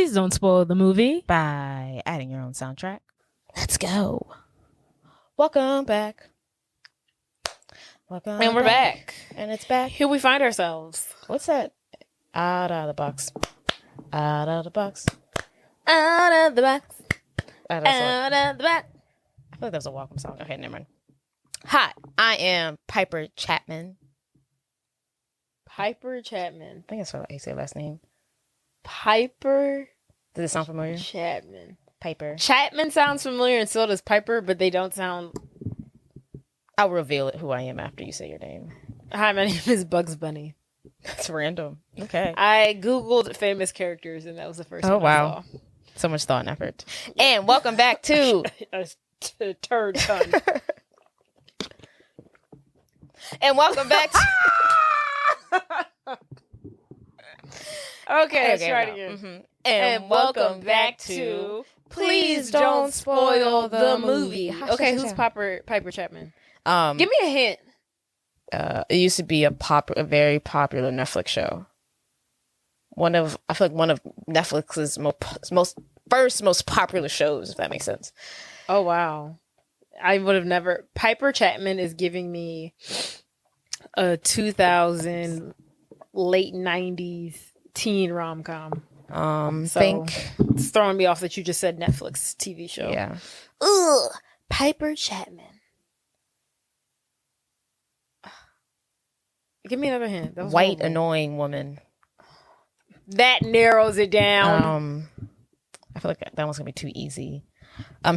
Please don't spoil the movie by adding your own soundtrack. Let's go. Welcome back. And we're back. And it's back. Here we find ourselves. What's that? Out of the box. Out of the box. Out of the box. Out of the box. I feel like that was a welcome song. Okay, never mind. Hi, I am Piper Chapman. Piper Chapman. I think that's how you say last name. Piper. Does it sound familiar? Chapman. Piper. Chapman sounds familiar and so does Piper, but they don't sound... I'll reveal it who I am after you say your name. Hi, my name is Bugs Bunny. That's random. Okay. I Googled famous characters and that was the first one I saw. So much thought and effort. And welcome back to... a turd ton. And welcome back to... Okay, let's try it again. Mm-hmm. And welcome back to Please Don't Spoil the Movie. Okay, who's Piper Chapman? Give me a hint. It used to be a very popular Netflix show. I feel like one of Netflix's most popular shows, if that makes sense. Oh wow. I would have never. Piper Chapman is giving me a 2000 late 90s teen rom-com. It's throwing me off that you just said Netflix TV show. Yeah. Ugh. Piper Chapman. Give me another hint. That was White horrible. annoying woman. That narrows it down. I feel like that one's gonna be too easy.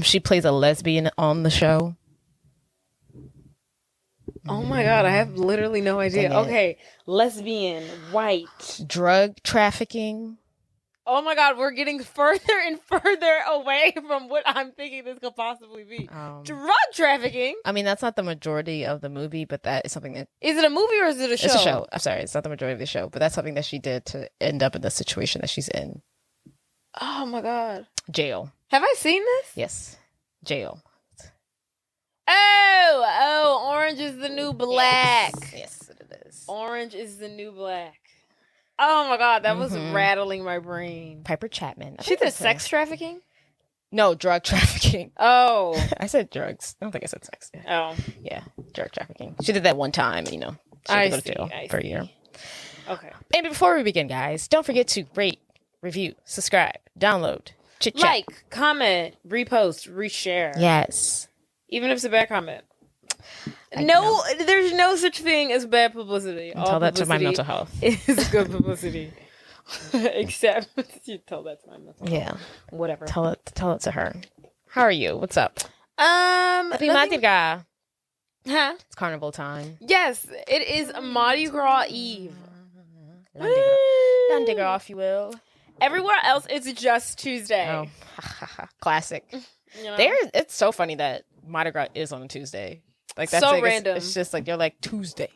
She plays a lesbian on the show. Oh my god, I have literally no idea. Okay, lesbian, white, drug trafficking. Oh my god, we're getting further and further away from what I'm thinking this could possibly be. Drug trafficking? I mean, that's not the majority of the movie, but that is something that... Is it a movie or is it a show? It's a show. I'm sorry, it's not the majority of the show, but that's something that she did to end up in the situation that she's in. Oh my god. Jail. Have I seen this? Yes. Jail. Oh, Orange is the New Black. Yes, it is. Orange is the New Black. Oh my god, that was rattling my brain. Piper Chapman. She did sex trafficking? No, drug trafficking. Oh. I said drugs. I don't think I said sex. Oh. Yeah, drug trafficking. She did that one time, she had to go to jail for a year. Okay. And before we begin, guys, don't forget to rate, review, subscribe, download, chit-chat. Like, comment, repost, reshare. Yes. Even if it's a bad comment. There's no such thing as bad publicity. Tell that to my mental health. It's good publicity. Except you tell that to my mental health. Yeah. Whatever. Tell it to her. How are you? What's up? Happy Mardi Gras. Huh? It's carnival time. Yes, it is Mardi Gras Eve. Mardi Gras, if you will. Everywhere else, it's just Tuesday. Oh, classic. It's so funny that Mardi Gras is on a Tuesday. Like that's so random. It's just like you're like Tuesday.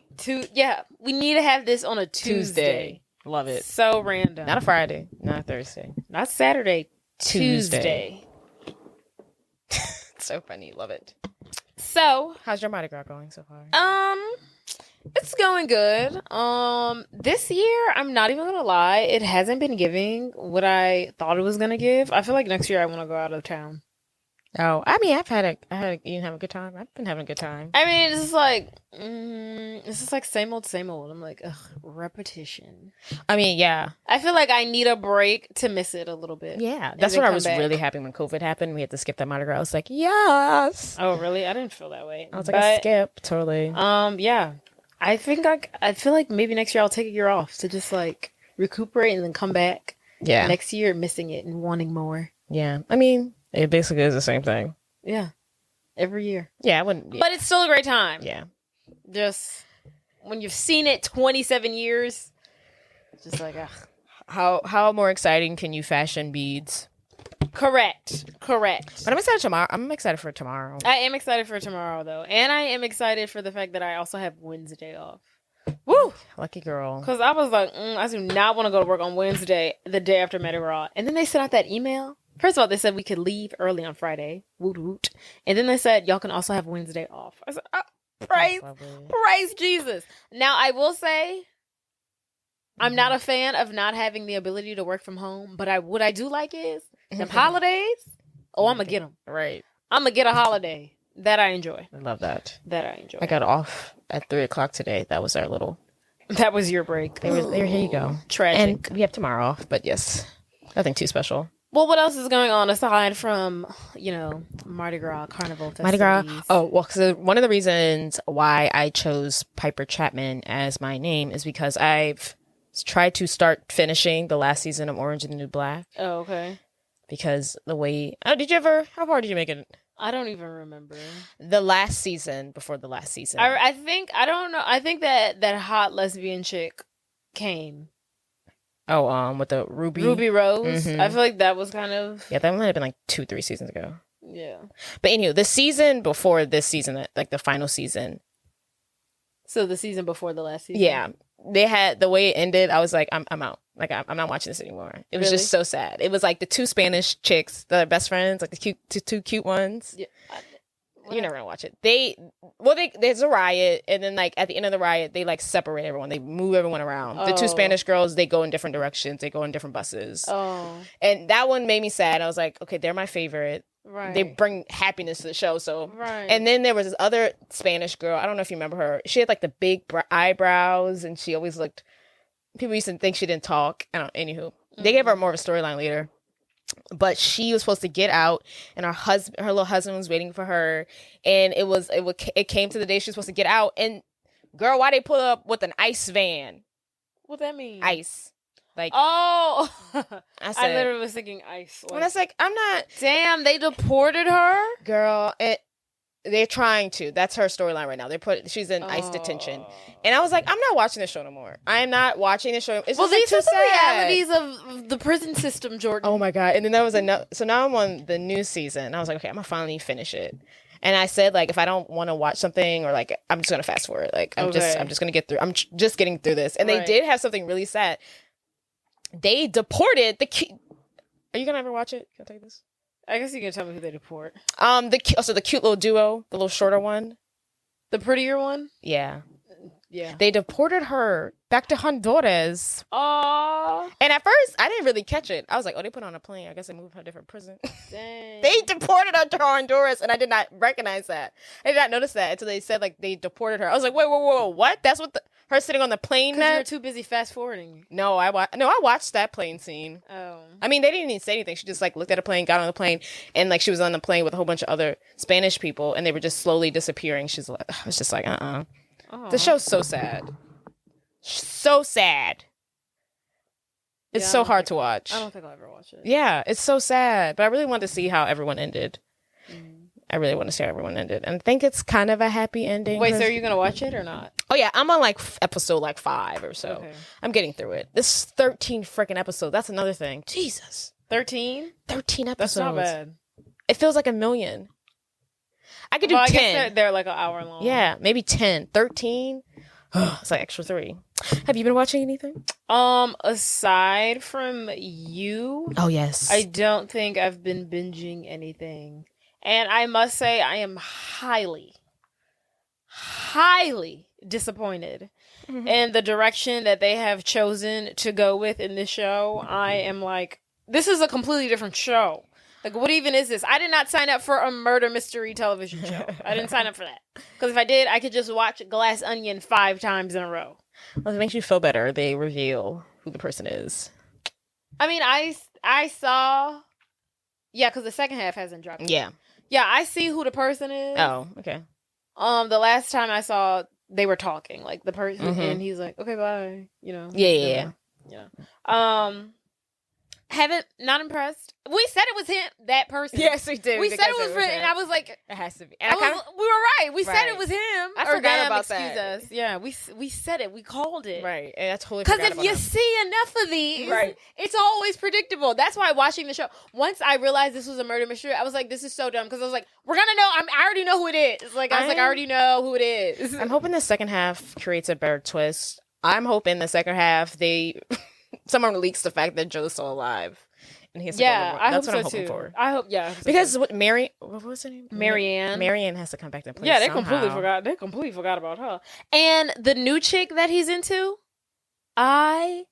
Yeah, we need to have this on a Tuesday. Love it. So random. Not a Friday. Not a Thursday. Not Saturday. Tuesday. It's so funny. Love it. So, how's your Mardi Gras going so far? It's going good. This year, I'm not even gonna lie, it hasn't been giving what I thought it was gonna give. I feel like next year I want to go out of town. Oh, I mean, you didn't have a good time. I've been having a good time. I mean, it's just like same old. I'm like, ugh, repetition. I mean, yeah. I feel like I need a break to miss it a little bit. Yeah, that's what I was really happy when COVID happened. We had to skip that Mardi Gras. I was like, yes. Oh, really? I didn't feel that way. I was like, I skip totally. Yeah. I feel like maybe next year I'll take a year off to just like recuperate and then come back. Yeah. Next year, missing it and wanting more. Yeah. I mean, it basically is the same thing. Yeah. Every year. Yeah, I wouldn't. Yeah. But it's still a great time. Yeah. Just when you've seen it 27 years, it's just like, ugh. How more exciting can you fashion beads? Correct. But I'm excited tomorrow. I'm excited for tomorrow. I am excited for tomorrow, though. And I am excited for the fact that I also have Wednesday off. Woo! Lucky girl. Because I was like, I do not want to go to work on Wednesday, the day after Mardi Gras. And then they sent out that email. First of all, they said we could leave early on Friday. Woot woot. And then they said, y'all can also have Wednesday off. I said, praise Jesus. Now, I will say, I'm not a fan of not having the ability to work from home, but what I do like is them holidays. Oh, I'm gonna get them. Right. I'm gonna get a holiday that I enjoy. I love that. That I enjoy. I got off at 3:00 today. That was our little. That was your break. They were here. You go. Tragic. And we have tomorrow off, but yes, nothing too special. Well, what else is going on aside from, Mardi Gras, Carnival festivities? Mardi Gras. Oh, well, because one of the reasons why I chose Piper Chapman as my name is because I've tried to start finishing the last season of Orange and the New Black. Oh, okay. Because the way... Oh, did you ever... How far did you make it? I don't even remember. The last season before the last season. I think... I don't know. I think that hot lesbian chick came. Oh, with the Ruby Rose. Mm-hmm. I feel like that was kind of... Yeah, that might have been like 2-3 seasons ago. Yeah. But anyway, the season before this season, like the final season. So the season before the last season? Yeah. They had... The way it ended, I was like, I'm out. Like, I'm not watching this anymore. It was just so sad. It was like the 2 Spanish chicks, the best friends, like the two cute ones. Yeah. You're never gonna watch it. There's a riot, and then like at the end of the riot, they like separate everyone. They move everyone around. The 2 Spanish girls, they go in different directions. They go in different buses. Oh. And that one made me sad. I was like, okay, they're my favorite. Right. They bring happiness to the show. So. Right. And then there was this other Spanish girl. I don't know if you remember her. She had like the big eyebrows, and she always looked. People used to think she didn't talk. I don't. Anywho, they gave her more of a storyline later. But she was supposed to get out, and her little husband was waiting for her, and it came to the day she was supposed to get out, and girl, why they pull up with an ice van? What that mean? Ice, like oh, I literally was thinking ice. When I was like, I'm not. Damn, they deported her, girl. They're trying to. That's her storyline right now. She's in ICE detention. And I was like, I'm not watching this show no more. I am not watching this show. It's well, just these like, are the realities of the prison system, Jordan. Oh my God. And then there was another. So now I'm on the new season. I was like, okay, I'm going to finally finish it. And I said, like, if I don't want to watch something or like, I'm just going to fast forward. Like, I'm just going to get through. I'm just getting through this. And they did have something really sad. They deported the Are you going to ever watch it? Can I tell you this? I guess you can tell me who they deport. The cute little duo, the little shorter one, the prettier one. Yeah. Yeah. They deported her back to Honduras. Aww. And at first, I didn't really catch it. I was like, oh, they put her on a plane. I guess they moved her to a different prison. Dang. They deported her to Honduras, and I did not recognize that. I did not notice that until they said, like, they deported her. I was like, wait, what? That's what her sitting on the plane meant? Because you're too busy fast forwarding. No, I watched that plane scene. Oh. I mean, they didn't even say anything. She just, like, looked at a plane, got on the plane, and, like, she was on the plane with a whole bunch of other Spanish people, and they were just slowly disappearing. She's like, I was just like, The show's so sad. So sad. It's so hard to watch. I don't think I'll ever watch it. Yeah, it's so sad. But I really wanted to see how everyone ended. I really want to see how everyone ended. And I think it's kind of a happy ending. Wait, so are you going to watch it or not? Oh, yeah. I'm on like episode like 5 or so. Okay. I'm getting through it. This 13 freaking episodes. That's another thing. Jesus. 13? 13 episodes. That's not bad. It feels like a million. I could do 10. I guess they're like an hour long. Yeah, maybe 10. 13? It's like extra 3. Have you been watching anything? Aside from you. Oh, yes. I don't think I've been binging anything. And I must say I am highly disappointed in the direction that they have chosen to go with in this show. I am like, this is a completely different show. Like, what even is this? I did not sign up for a murder mystery television show. I didn't sign up for that. Because if I did, I could just watch Glass Onion 5 times in a row. Well, it makes you feel better. They reveal who the person is. I mean, I saw... Yeah, because the second half hasn't dropped yet. Yeah. Yeah, I see who the person is. Oh, okay. The last time I saw, they were talking. Like, the person, and he's like, okay, bye. You know? Yeah. Not impressed. We said it was him, that person. Yes, we did. We said it was him, and I was like, it has to be. And we were right. We said it was him. I forgot about that. Excuse us. Yeah, we said it. We called it. Right, and I totally because if you see enough of these, it's always predictable. That's why watching the show. Once I realized this was a murder mystery, I was like, this is so dumb because I was like, we're gonna know. I already know who it is. Like I already know who it is. I'm hoping the second half creates a better twist. I'm hoping the second half someone leaks the fact that Joe's still alive. And he has to go that's what I'm hoping for. I hope, because what was her name? Marianne. Marianne has to come back to play. Yeah, they completely forgot about her. And the new chick that he's into, I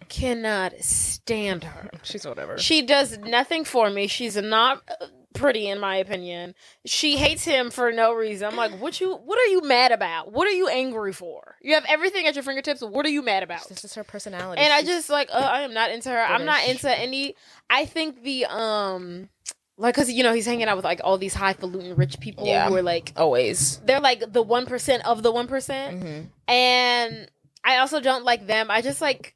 cannot stand her. She's whatever. She does nothing for me. She's not pretty, in my opinion. She hates him for no reason. I'm like, what are you mad about? What are you angry for? You have everything at your fingertips. What are you mad about? This is her personality. And I just like, I am not into her. I'm not into any. I think the like, cause he's hanging out with like all these highfalutin rich people who are like always. They're like the 1% of the 1%, and I also don't like them. I just like,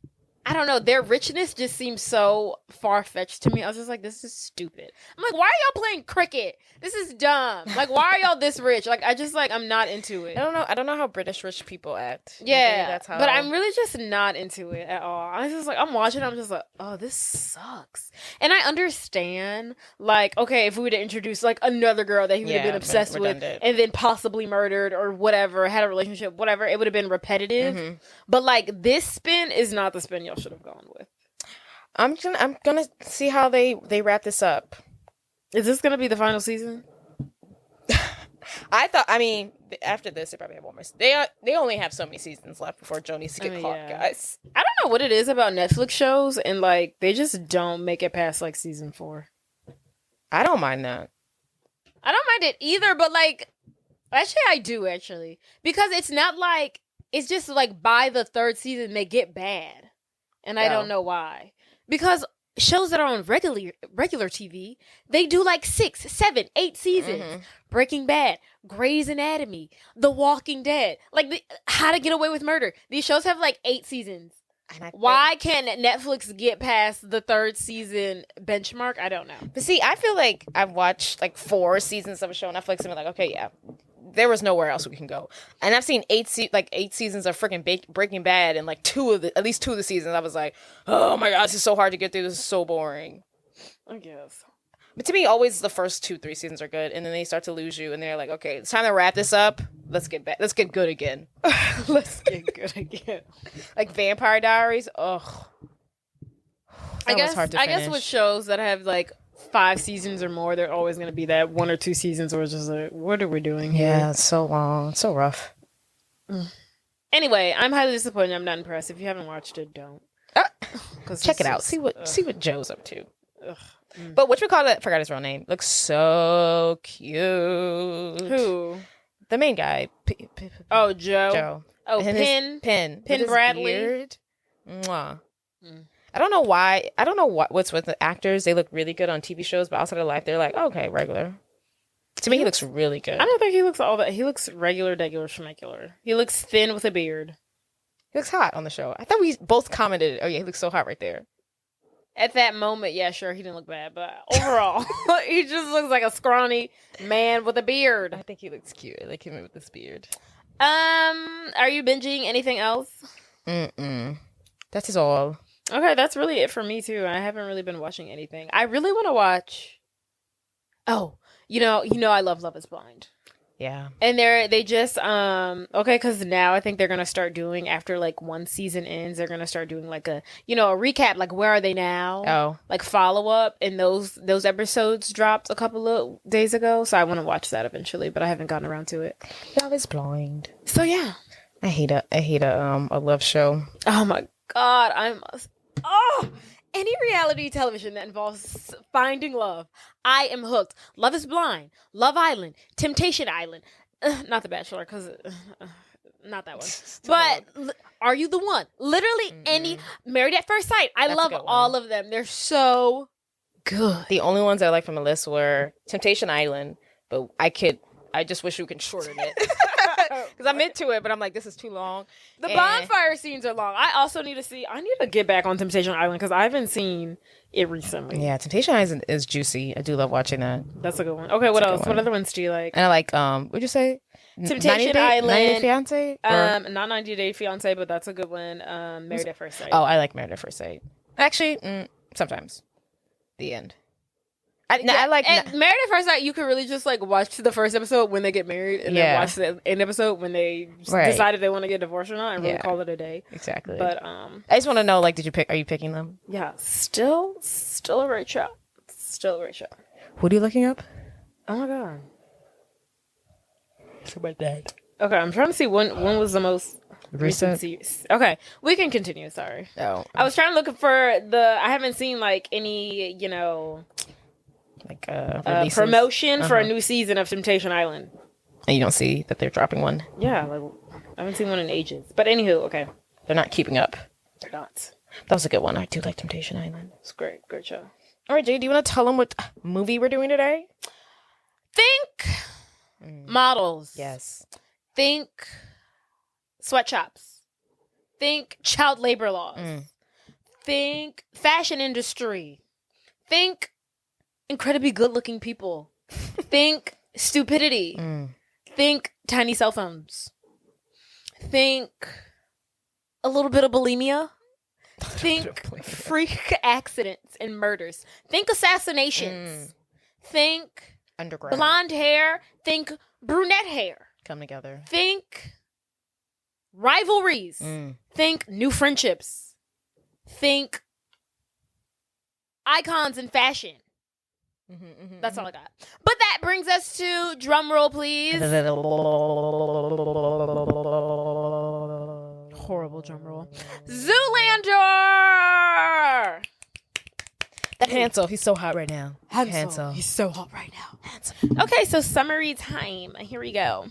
I don't know. Their richness just seems so far-fetched to me. I was just like, this is stupid. I'm like, why are y'all playing cricket? This is dumb. Like, why are y'all this rich? Like, I'm not into it. I don't know how British rich people act. Yeah, that's how. But I'm really just not into it at all. I was just like, I'm watching it, I'm just like, oh, this sucks. And I understand, like, okay, if we were to introduce, like, another girl that he would have been obsessed with and then possibly murdered or whatever, had a relationship, whatever, it would have been repetitive. But, like, this spin is not the spin y'all should have gone with. I'm gonna see how they wrap this up. Is this gonna be the final season? I mean, after this, they probably have one more. They only have so many seasons left before Joe needs to get caught, guys. I don't know what it is about Netflix shows, and like they just don't make it past like season 4. I don't mind that. I don't mind it either, but like, actually, I do because it's not like it's just like by the 3rd season they get bad, and I don't know why. Because shows that are on regular TV, they do like 6, 7, 8 seasons. Breaking Bad, Grey's Anatomy, The Walking Dead, like How to Get Away with Murder. These shows have like 8 seasons. Why can't Netflix get past the 3rd season benchmark? I don't know. But see, I feel like I've watched like 4 seasons of a show on Netflix and been like, okay, yeah, there was nowhere else we can go. And I've seen 8 seasons of freaking Breaking Bad, and like at least 2 of the seasons, I was like, oh my god, this is so hard to get through. This is so boring. I guess. But to me, always the first 2-3 seasons are good, and then they start to lose you, and they're like, okay, it's time to wrap this up. Let's get back. Let's get good again. Let's get good again. Like Vampire Diaries. Ugh. I guess with shows that have like 5 seasons or more, they're always going to be that 1 or 2 seasons where it's just like, what are we doing here? Yeah, it's so long. It's so rough. Anyway, I'm highly disappointed. I'm not impressed. If you haven't watched it, don't. Check it out. See what Joe's up to. But whatchamacallit, forgot his real name, looks so cute. Who? The main guy. Oh, Joe. Oh, Penn Bradley. Beard. Mwah. I don't know why. I don't know what's with the actors. They look really good on TV shows, but outside of life, they're like, okay, regular. To me, he looks really good. I don't think he looks all that. He looks regular, schmegular. He looks thin with a beard. He looks hot on the show. I thought we both commented, oh yeah, he looks so hot right there. At that moment, yeah, sure, he didn't look bad, but overall, he just looks like a scrawny man with a beard. I think he looks cute. I like him with this beard. Are you binging anything else? That is all. Okay, that's really it for me too. I haven't really been watching anything. I really want to watch. Oh, you know, I love Love Is Blind. Yeah. And they just okay, because now I think they're gonna start doing, after like 1 season ends, they're gonna start doing like a recap, like where are they now? Oh, like follow up, and those episodes dropped a couple of days ago, so I want to watch that eventually, but I haven't gotten around to it. Love Is Blind. So yeah, I hate a love show. Oh my god, any reality television that involves finding love, I am hooked. Love Is Blind, Love Island, Temptation Island, not The Bachelor, because not that one. But Are You the One? Literally any, Married at First Sight. That's love all of them. They're so good. The only ones I like from the list were Temptation Island, but I just wish we could shorten it. Because I'm into it, but I'm like, this is too long. The bonfire scenes are long. I need to get back on Temptation Island because I haven't seen it recently. Yeah, Temptation Island is juicy. I do love watching that. That's a good one. Okay, what else? What other ones do you like? And I like, what'd you say? Temptation Island. 90 Day Fiance? Not 90 Day Fiance, but that's a good one. Married at First Sight. Oh, I like Married at First Sight. Actually, sometimes. The end. I like Married at First Sight. You can really just like watch the first episode when they get married, and then watch the end episode when they decide if they want to get divorced or not, and really call it a day. Exactly. But I just want to know, like, are you picking them? Yeah, still a great show. Still a great show. What are you looking up? Oh my god. So about that. Okay, I'm trying to see when was the most Recent? Okay, we can continue. Sorry. Oh. I was trying to look for I haven't seen like any, Like promotion for a new season of Temptation Island. And you don't see that they're dropping one? Yeah, like, I haven't seen one in ages. But anywho, okay. They're not keeping up. They're not. That was a good one. I do like Temptation Island. It's great. Great show. All right, Jay, do you want to tell them what movie we're doing today? Think models. Yes. Think sweatshops. Think child labor laws. Think fashion industry. Think incredibly good-looking people. Think stupidity. Think tiny cell phones. Think a little bit of bulimia. Think freak accidents and murders. Think assassinations. Think underground blonde hair. Think brunette hair. come together. Think rivalries. Think new friendships. Think icons in fashion. That's all I got. But that brings us to drum roll, please. Horrible drum roll. Zoolander. That Hansel, he's so hot right now. Hansel. He's so hot right now. Hansel. Okay, so summary time. Here we go.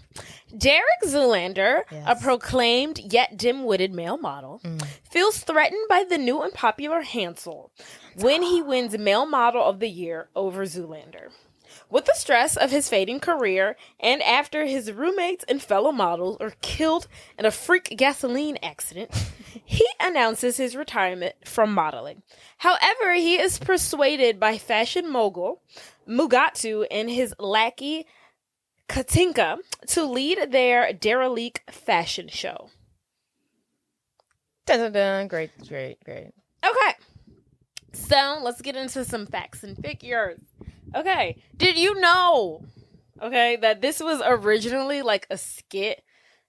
Dereck Zoolander, a proclaimed yet dim-witted male model, feels threatened by the new and popular Hansel when he wins Male Model of the Year over Zoolander. With the stress of his fading career, and after his roommates and fellow models are killed in a freak gasoline accident, he announces his retirement from modeling. However, he is persuaded by fashion mogul Mugatu and his lackey Katinka to lead their derelict fashion show. Dun, dun, dun. Great. Okay, so let's get into some facts and figures. Okay, did you know, that this was originally like a skit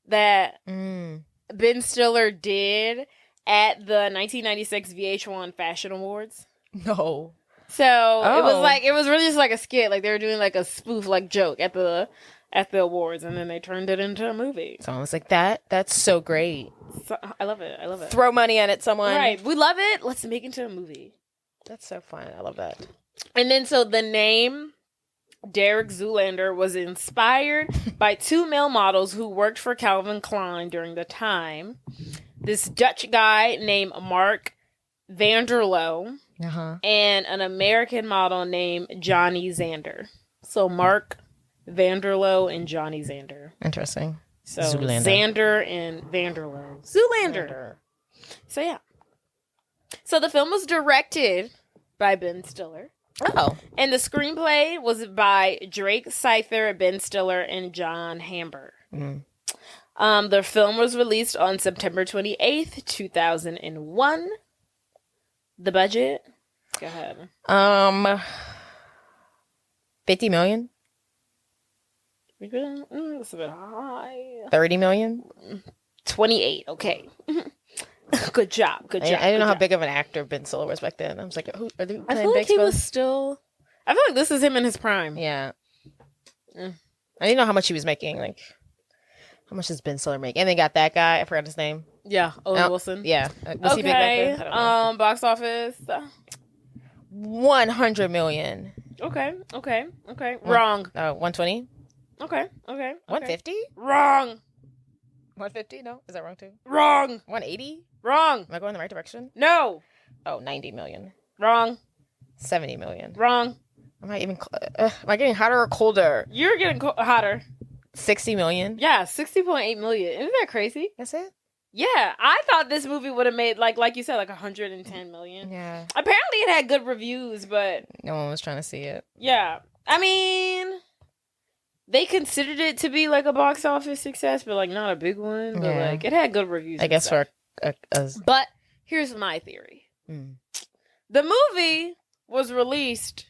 that Ben Stiller did at the 1996 VH1 Fashion Awards? No. So it was really just like a skit, like they were doing like a spoof like joke at the awards, and then they turned it into a movie. So I was like, that's so great. So, I love it. Throw money at it, someone. Right, we love it. Let's make it into a movie. That's so fun. I love that. And then so the name Dereck Zoolander was inspired by two male models who worked for Calvin Klein during the time. This Dutch guy named Mark Vanderloo and an American model named Johnny Zander. So Mark Vanderloo and Johnny Zander. Interesting. So Zoolander. Xander and Vanderloo. Zoolander. So yeah. So the film was directed by Ben Stiller. Oh. And the screenplay was by Drake Seither, Ben Stiller, and John Hamber. The film was released on September 28th, 2001. The budget? Go ahead. 50 million? That's a bit high. 30 million? 28, okay. Good job. I didn't know how big of an actor Ben Stiller was back then. I was like, who are they playing? I feel like he was still... I feel like this is him in his prime. Yeah. I didn't know how much he was making. Like, how much does Ben Stiller make? And they got that guy. I forgot his name. Yeah, Owen Wilson. Yeah. Was he big back then? I don't know. Box office. 100 million. Okay. Wrong. 120? Okay. 150? Wrong. 150? No? Is that wrong too? Wrong. 180? Wrong. Am I going in the right direction? No. Oh, 90 million. Wrong. 70 million. Wrong. Am I getting hotter or colder? You're getting hotter. 60 million? Yeah, 60.8 million. Isn't that crazy? That's it? Yeah, I thought this movie would have made, like you said, like 110 million. Yeah. Apparently it had good reviews, but... No one was trying to see it. Yeah. I mean... They considered it to be like a box office success, but like not a big one. But like it had good reviews. I guess for But here's my theory. The movie was released.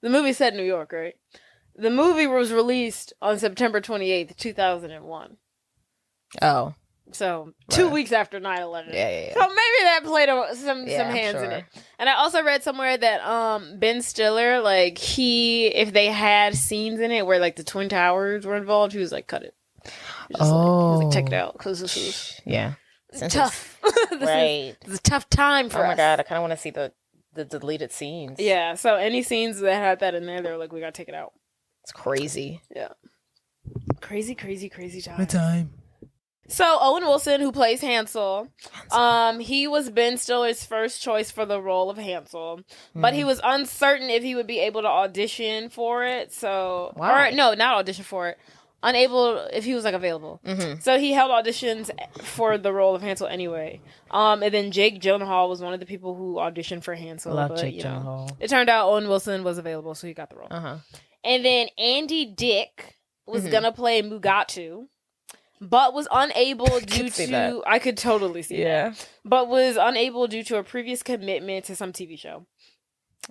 The movie set in New York, right? The movie was released on September 28th, 2001. Oh. So 2 weeks after 9/11. Yeah. So maybe that played some hands in it. And I also read somewhere that Ben Stiller, like if they had scenes in it where like the Twin Towers were involved, he was like, cut it. He was like, take it out because this is tough. This is a tough time for us. Oh my God, I kind of want to see the deleted scenes. Yeah, so any scenes that had that in there, they were like, we gotta take it out. It's crazy. Yeah. Crazy time. My time. So Owen Wilson, who plays Hansel, he was Ben Stiller's first choice for the role of Hansel, but he was uncertain if he would be able to audition for it. So, Why? or no, not audition for it. Unable if he was like available. So he held auditions for the role of Hansel anyway. And then Jake Gyllenhaal was one of the people who auditioned for Hansel. Love Jake Gyllenhaal. It turned out Owen Wilson was available, so he got the role. And then Andy Dick was gonna play Mugatu, but was unable due to I could totally see that. But was unable due to a previous commitment to some TV show.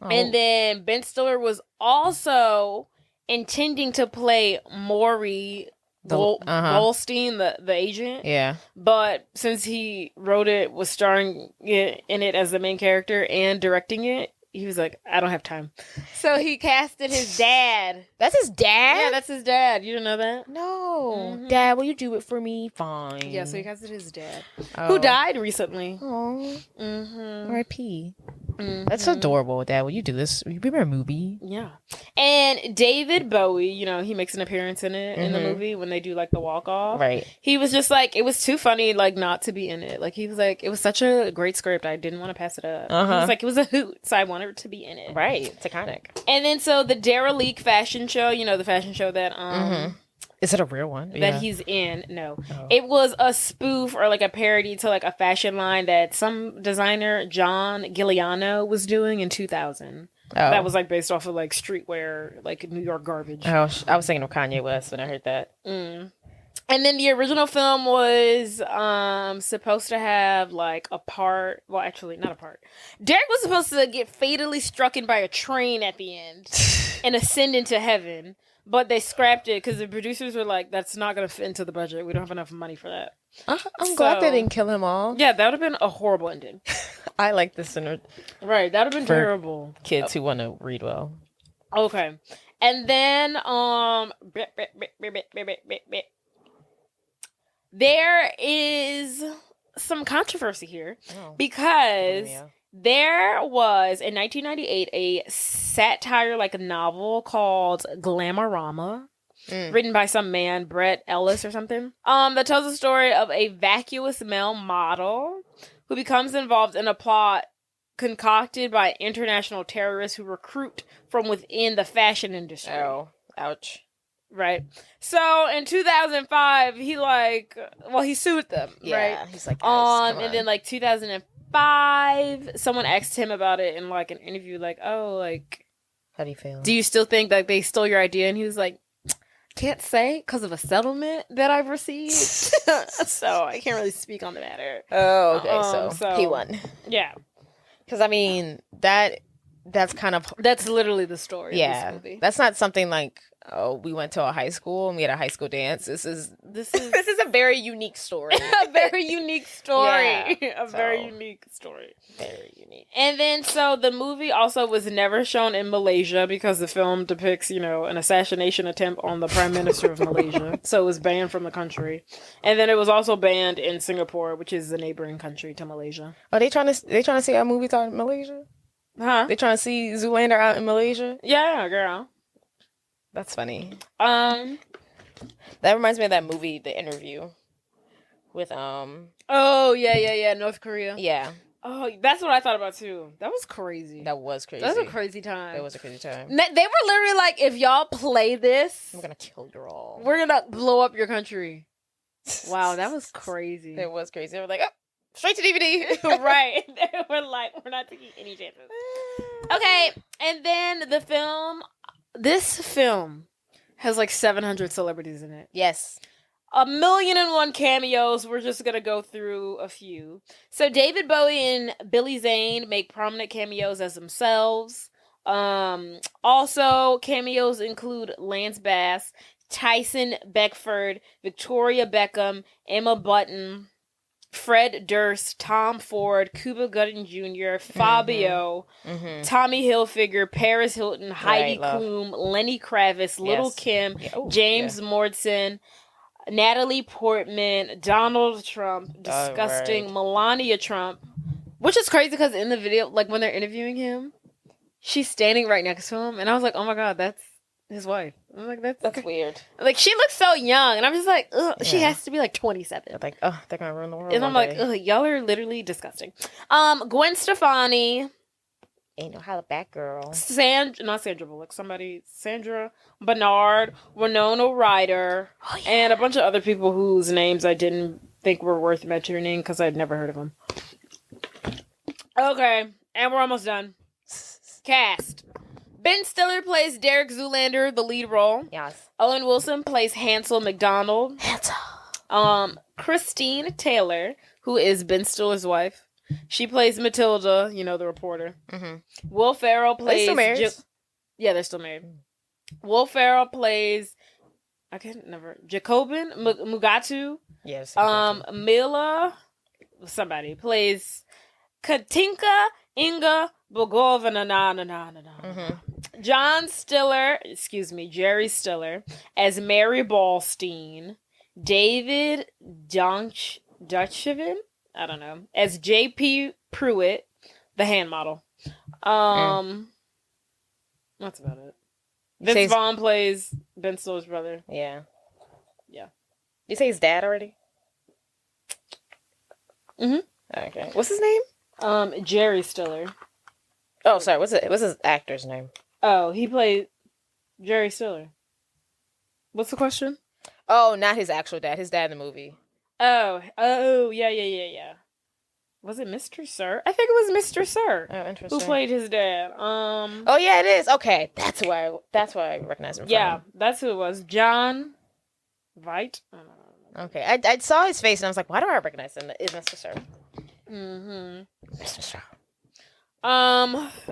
Oh. And then Ben Stiller was also intending to play Maury Goldstein, the agent. Yeah. But since he wrote it, was starring in it as the main character and directing it, he was like, I don't have time. So he casted his dad. That's his dad? Yeah, that's his dad. You didn't know that? No. Dad, will you do it for me? Fine. Yeah, so he casted his dad. Who died recently. Oh. R.I.P. That's adorable, Dad. Will you do this? Will you be my movie? Yeah. And David Bowie, he makes an appearance in it in the movie when they do like the walk off. Right. He was just like, it was too funny like not to be in it. Like he was like, it was such a great script. I didn't want to pass it up. He was like, it was a hoot, so I wanted to be in it. Right. It's iconic. And then so the Dereck fashion show, the fashion show that is it a real one? That he's in? No. Oh. It was a spoof or like a parody to like a fashion line that some designer, John Galliano, was doing in 2000. Oh. That was like based off of like streetwear, like New York garbage. Oh, I was thinking of Kanye West when I heard that. And then the original film was supposed to have like a part. Well, actually, not a part. Dereck was supposed to get fatally struck by a train at the end and ascend into heaven. But they scrapped it because the producers were like, that's not going to fit into the budget. We don't have enough money for that. I'm glad they didn't kill him all. Yeah, that would have been a horrible ending. I like this. Right, that would have been terrible. Kids who want to read well. Okay. And then, there is some controversy here because there was, in 1998, a satire like a novel called Glamorama, written by some man, Brett Ellis or something, that tells the story of a vacuous male model who becomes involved in a plot concocted by international terrorists who recruit from within the fashion industry. Oh, ouch. Right. So in 2005, he sued them. Yeah, right. He's like, and then like 2005, someone asked him about it in like an interview, like, oh, like, how do you feel? Do you still think that they stole your idea? And he was like, can't say because of a settlement that I've received. So I can't really speak on the matter. Oh, okay. So he won. Yeah. Because I mean that's kind of that's literally the story. Yeah, of this movie. That's not something like, oh, we went to a high school and we had a high school dance. This is a very unique story. A very unique story. Yeah, very unique story. Very unique. And then so the movie also was never shown in Malaysia because the film depicts, an assassination attempt on the Prime Minister of Malaysia. So it was banned from the country. And then it was also banned in Singapore, which is the neighboring country to Malaysia. Are they trying to see our movies out in Malaysia? Huh? They trying to see Zoolander out in Malaysia? Yeah, girl. That's funny. That reminds me of that movie, The Interview, with Oh yeah, North Korea. Yeah. Oh, that's what I thought about too. That was crazy. That was crazy. That was a crazy time. That was a crazy time. They were literally like, if y'all play this, I'm gonna kill you all. We're gonna blow up your country. Wow, that was crazy. It was crazy. They were like, oh, straight to DVD. Right. They were like, we're not taking any chances. Okay, and then this film has like 700 celebrities in it. Yes. 1,000,001 cameos. We're just going to go through a few. So David Bowie and Billy Zane make prominent cameos as themselves. Also, cameos include Lance Bass, Tyson Beckford, Victoria Beckham, Emma Button, Fred Durst, Tom Ford, Cuba Gooding Jr., Fabio, Tommy Hilfiger, Paris Hilton, Heidi Klum, Lenny Kravitz, Little Kim, James Morrison, Natalie Portman, Donald Trump, disgusting Melania Trump, which is crazy because in the video, like when they're interviewing him, she's standing right next to him, and I was like, oh my god, that's his wife. I'm like, that's weird. Like, she looks so young, and I'm just like, ugh, she has to be like 27. They're like, oh, they're gonna ruin the world. And I'm like, ugh, y'all are literally disgusting. Gwen Stefani. Ain't no how back girl. Not Sandra Bullock. Sandra Bernard, Winona Ryder, and a bunch of other people whose names I didn't think were worth mentioning because I'd never heard of them. Okay, and we're almost done. Cast. Ben Stiller plays Dereck Zoolander, the lead role. Yes. Owen Wilson plays Hansel McDonald. Christine Taylor, who is Ben Stiller's wife. She plays Matilda, the reporter. Mm-hmm. Will Ferrell plays... They're still married? Yeah, they're still married. Will Ferrell plays... I can't never... Jacobin Mugatu. Yes. Mila... Somebody plays Katinka Inga Bogova. John Stiller... Jerry Stiller as Mary Ballstein. David Dutchevin? I don't know. As J.P. Pruitt, the hand model. That's about it. Vince Vaughn plays Ben Stiller's brother. Yeah. Yeah. You say his dad already? Mm-hmm. Okay. What's his name? Jerry Stiller. Oh, sorry. What's his actor's name? Oh, he played Jerry Stiller. What's the question? Oh, not his actual dad. His dad in the movie. Oh, yeah. Was it Mr. Sir? I think it was Mr. Sir. Oh, interesting. Who played his dad? Oh yeah, it is. Okay, that's why I recognize him. Yeah, that's who it was. John Veidt. Okay, I saw his face and I was like, why do I recognize him? It's Mr. Sir. Mm-hmm. Mr. Sir.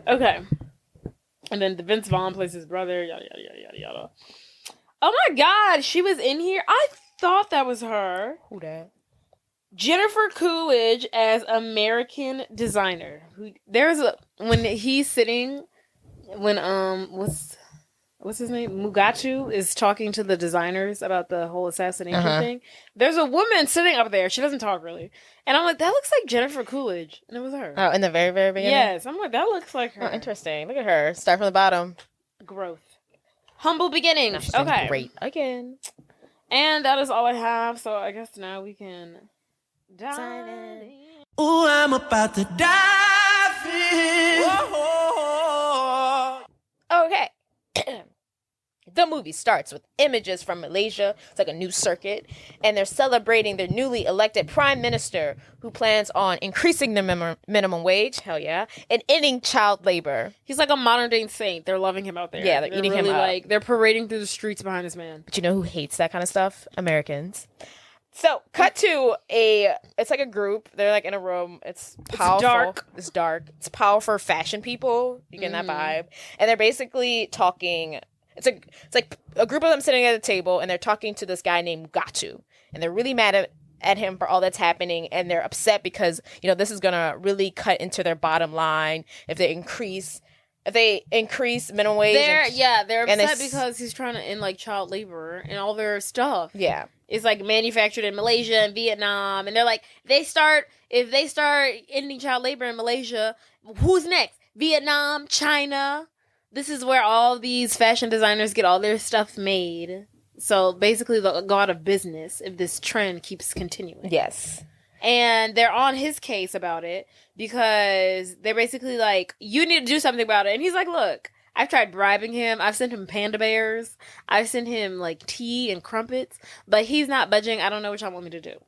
Okay. And then Vince Vaughn plays his brother. Yada yada yada yada yada. Oh my God, she was in here. I thought that was her. Who that? Jennifer Coolidge as American designer. When he's sitting, when what's his name? Mugatu is talking to the designers about the whole assassination thing. There's a woman sitting up there. She doesn't talk really, and I'm like, that looks like Jennifer Coolidge, and it was her. Oh, in the very very beginning. Yes, I'm like, that looks like her. Oh, interesting. Look at her. Start from the bottom. Growth. Humble beginnings. Okay. Great again. And that is all I have. So I guess now we can dive in. Ooh, I'm about to dive in. Whoa. Okay. The movie starts with images from Malaysia. It's like a new circuit. And they're celebrating their newly elected prime minister who plans on increasing the minimum wage. Hell yeah. And ending child labor. He's like a modern day saint. They're loving him out there. Yeah, they're eating really him up. They're parading through the streets behind this man. But you know who hates that kind of stuff? Americans. So, cut to it's like a group. They're like in a room. It's powerful. It's dark. It's powerful fashion people. You get that vibe. And they're basically talking. It's like a group of them sitting at a table, and they're talking to this guy named Mugatu. And they're really mad at him for all that's happening. And they're upset because, this is going to really cut into their bottom line if they increase minimum wage. They're upset because he's trying to end like child labor and all their stuff. Yeah. It's like manufactured in Malaysia and Vietnam. And they're like, if they start ending child labor in Malaysia, who's next? Vietnam, China. This is where all these fashion designers get all their stuff made. So basically they'll go out of business if this trend keeps continuing. Yes. And they're on his case about it because they're basically like, you need to do something about it. And he's like, look, I've tried bribing him. I've sent him panda bears. I've sent him like tea and crumpets, but he's not budging. I don't know what y'all want me to do.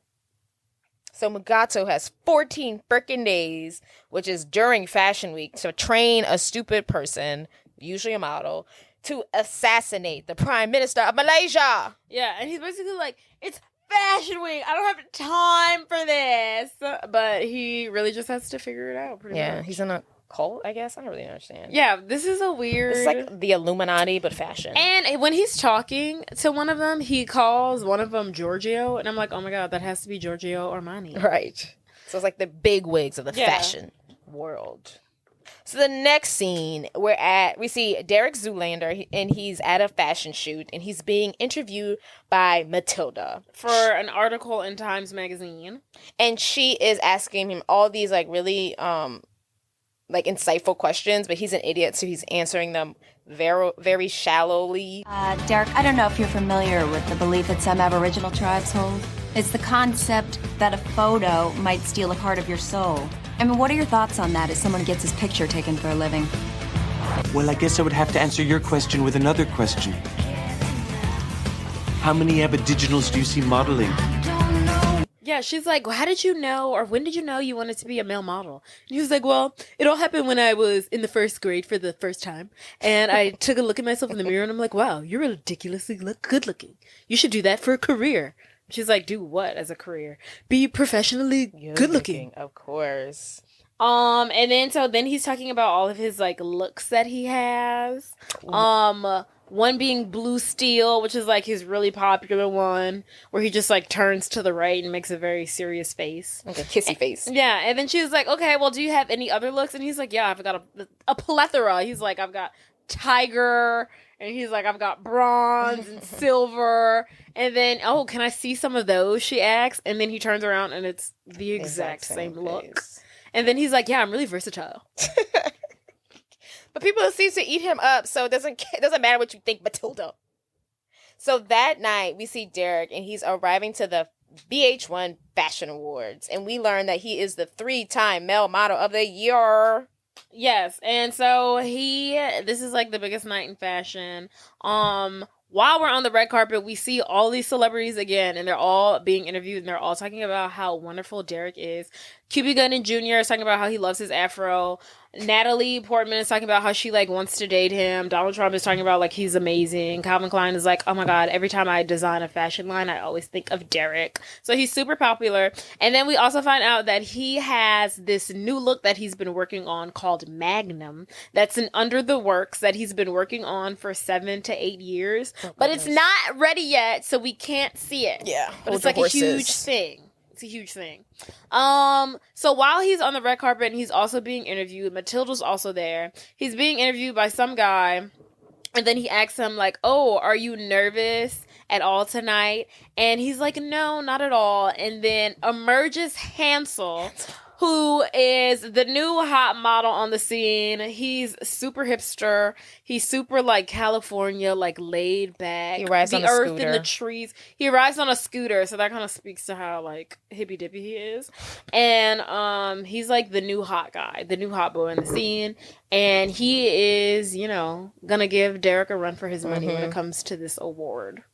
So Mugatu has 14 frickin' days, which is during Fashion Week, to train a stupid person, usually a model, to assassinate the Prime Minister of Malaysia. Yeah, and he's basically like, it's Fashion Week. I don't have time for this. But he really just has to figure it out pretty much. Yeah, he's in a cult, I guess. I don't really understand. Yeah, this is a weird... It's like the Illuminati, but fashion. And when he's talking to one of them, he calls one of them Giorgio. And I'm like, oh my God, that has to be Giorgio Armani. Right. So it's like the big wigs of the fashion world. So the next scene, we see Dereck Zoolander, and he's at a fashion shoot, and he's being interviewed by Matilda for an article in Times Magazine, and she is asking him all these like really like insightful questions, but he's an idiot, so he's answering them very, very shallowly. Dereck, I don't know if you're familiar with the belief that some Aboriginal tribes hold. It's the concept that a photo might steal a part of your soul. I mean, what are your thoughts on that as someone gets his picture taken for a living? Well, I guess I would have to answer your question with another question. How many Aboriginals do you see modeling? Yeah, she's like, well, how did you know, or when did you know you wanted to be a male model? And he was like, well, it all happened when I was in the first grade for the first time. And I took a look at myself in the mirror, and I'm like, wow, you're ridiculously good looking. You should do that for a career. She's like, do what as a career? Be professionally good looking. Of course. And then he's talking about all of his like looks that he has. One being Blue Steel, which is like his really popular one, where he just like turns to the right and makes a very serious face. Like a kissy face. Yeah, and then she was like, okay, well, do you have any other looks? And he's like, yeah, I've got a plethora. He's like, I've got tiger, and he's like, I've got bronze and silver. And then, oh, can I see some of those? She asks. And then he turns around and it's the exact same look. And then he's like, yeah, I'm really versatile. But people seem to eat him up, so it doesn't matter what you think, Matilda. So that night, we see Dereck, and he's arriving to the VH1 Fashion Awards, and we learn that he is the 3-time Male Model of the Year. Yes, and so this is like the biggest night in fashion. While we're on the red carpet, we see all these celebrities again, and they're all being interviewed, and they're all talking about how wonderful Dereck is. Cuba Gooding Jr. is talking about how he loves his afro. Natalie Portman is talking about how she like wants to date him. Donald Trump is talking about like he's amazing. Calvin Klein is like, oh my god, every time I design a fashion line, I always think of Dereck. So he's super popular. And then we also find out that he has this new look that he's been working on called Magnum. That's an under the works that he's been working on for 7 to 8 years. But it's not ready yet, so we can't see it. Yeah. But it's like a huge thing. It's a huge thing. So while he's on the red carpet and he's also being interviewed, Matilda's also there. He's being interviewed by some guy, and then he asks him like, oh, are you nervous at all tonight? And he's like, no, not at all. And then emerges Hansel, who is the new hot model on the scene. He's super hipster. He's super like California, like laid back. He rides on a earth scooter. and the trees. He rides on a scooter, so that kind of speaks to how like hippy dippy he is. And he's like the new hot guy, the new hot boy in the scene. And he is, gonna give Dereck a run for his money when it comes to this award.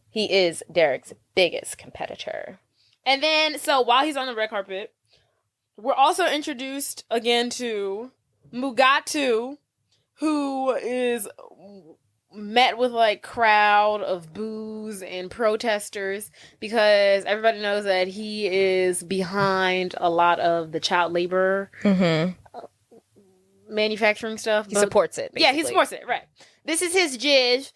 He is Dereck's biggest competitor. And then, so while he's on the red carpet, we're also introduced again to Mugatu, who is met with like crowd of boos and protesters because everybody knows that he is behind a lot of the child labor manufacturing stuff. He supports it. Basically. Yeah, he supports it. Right. This is his judge.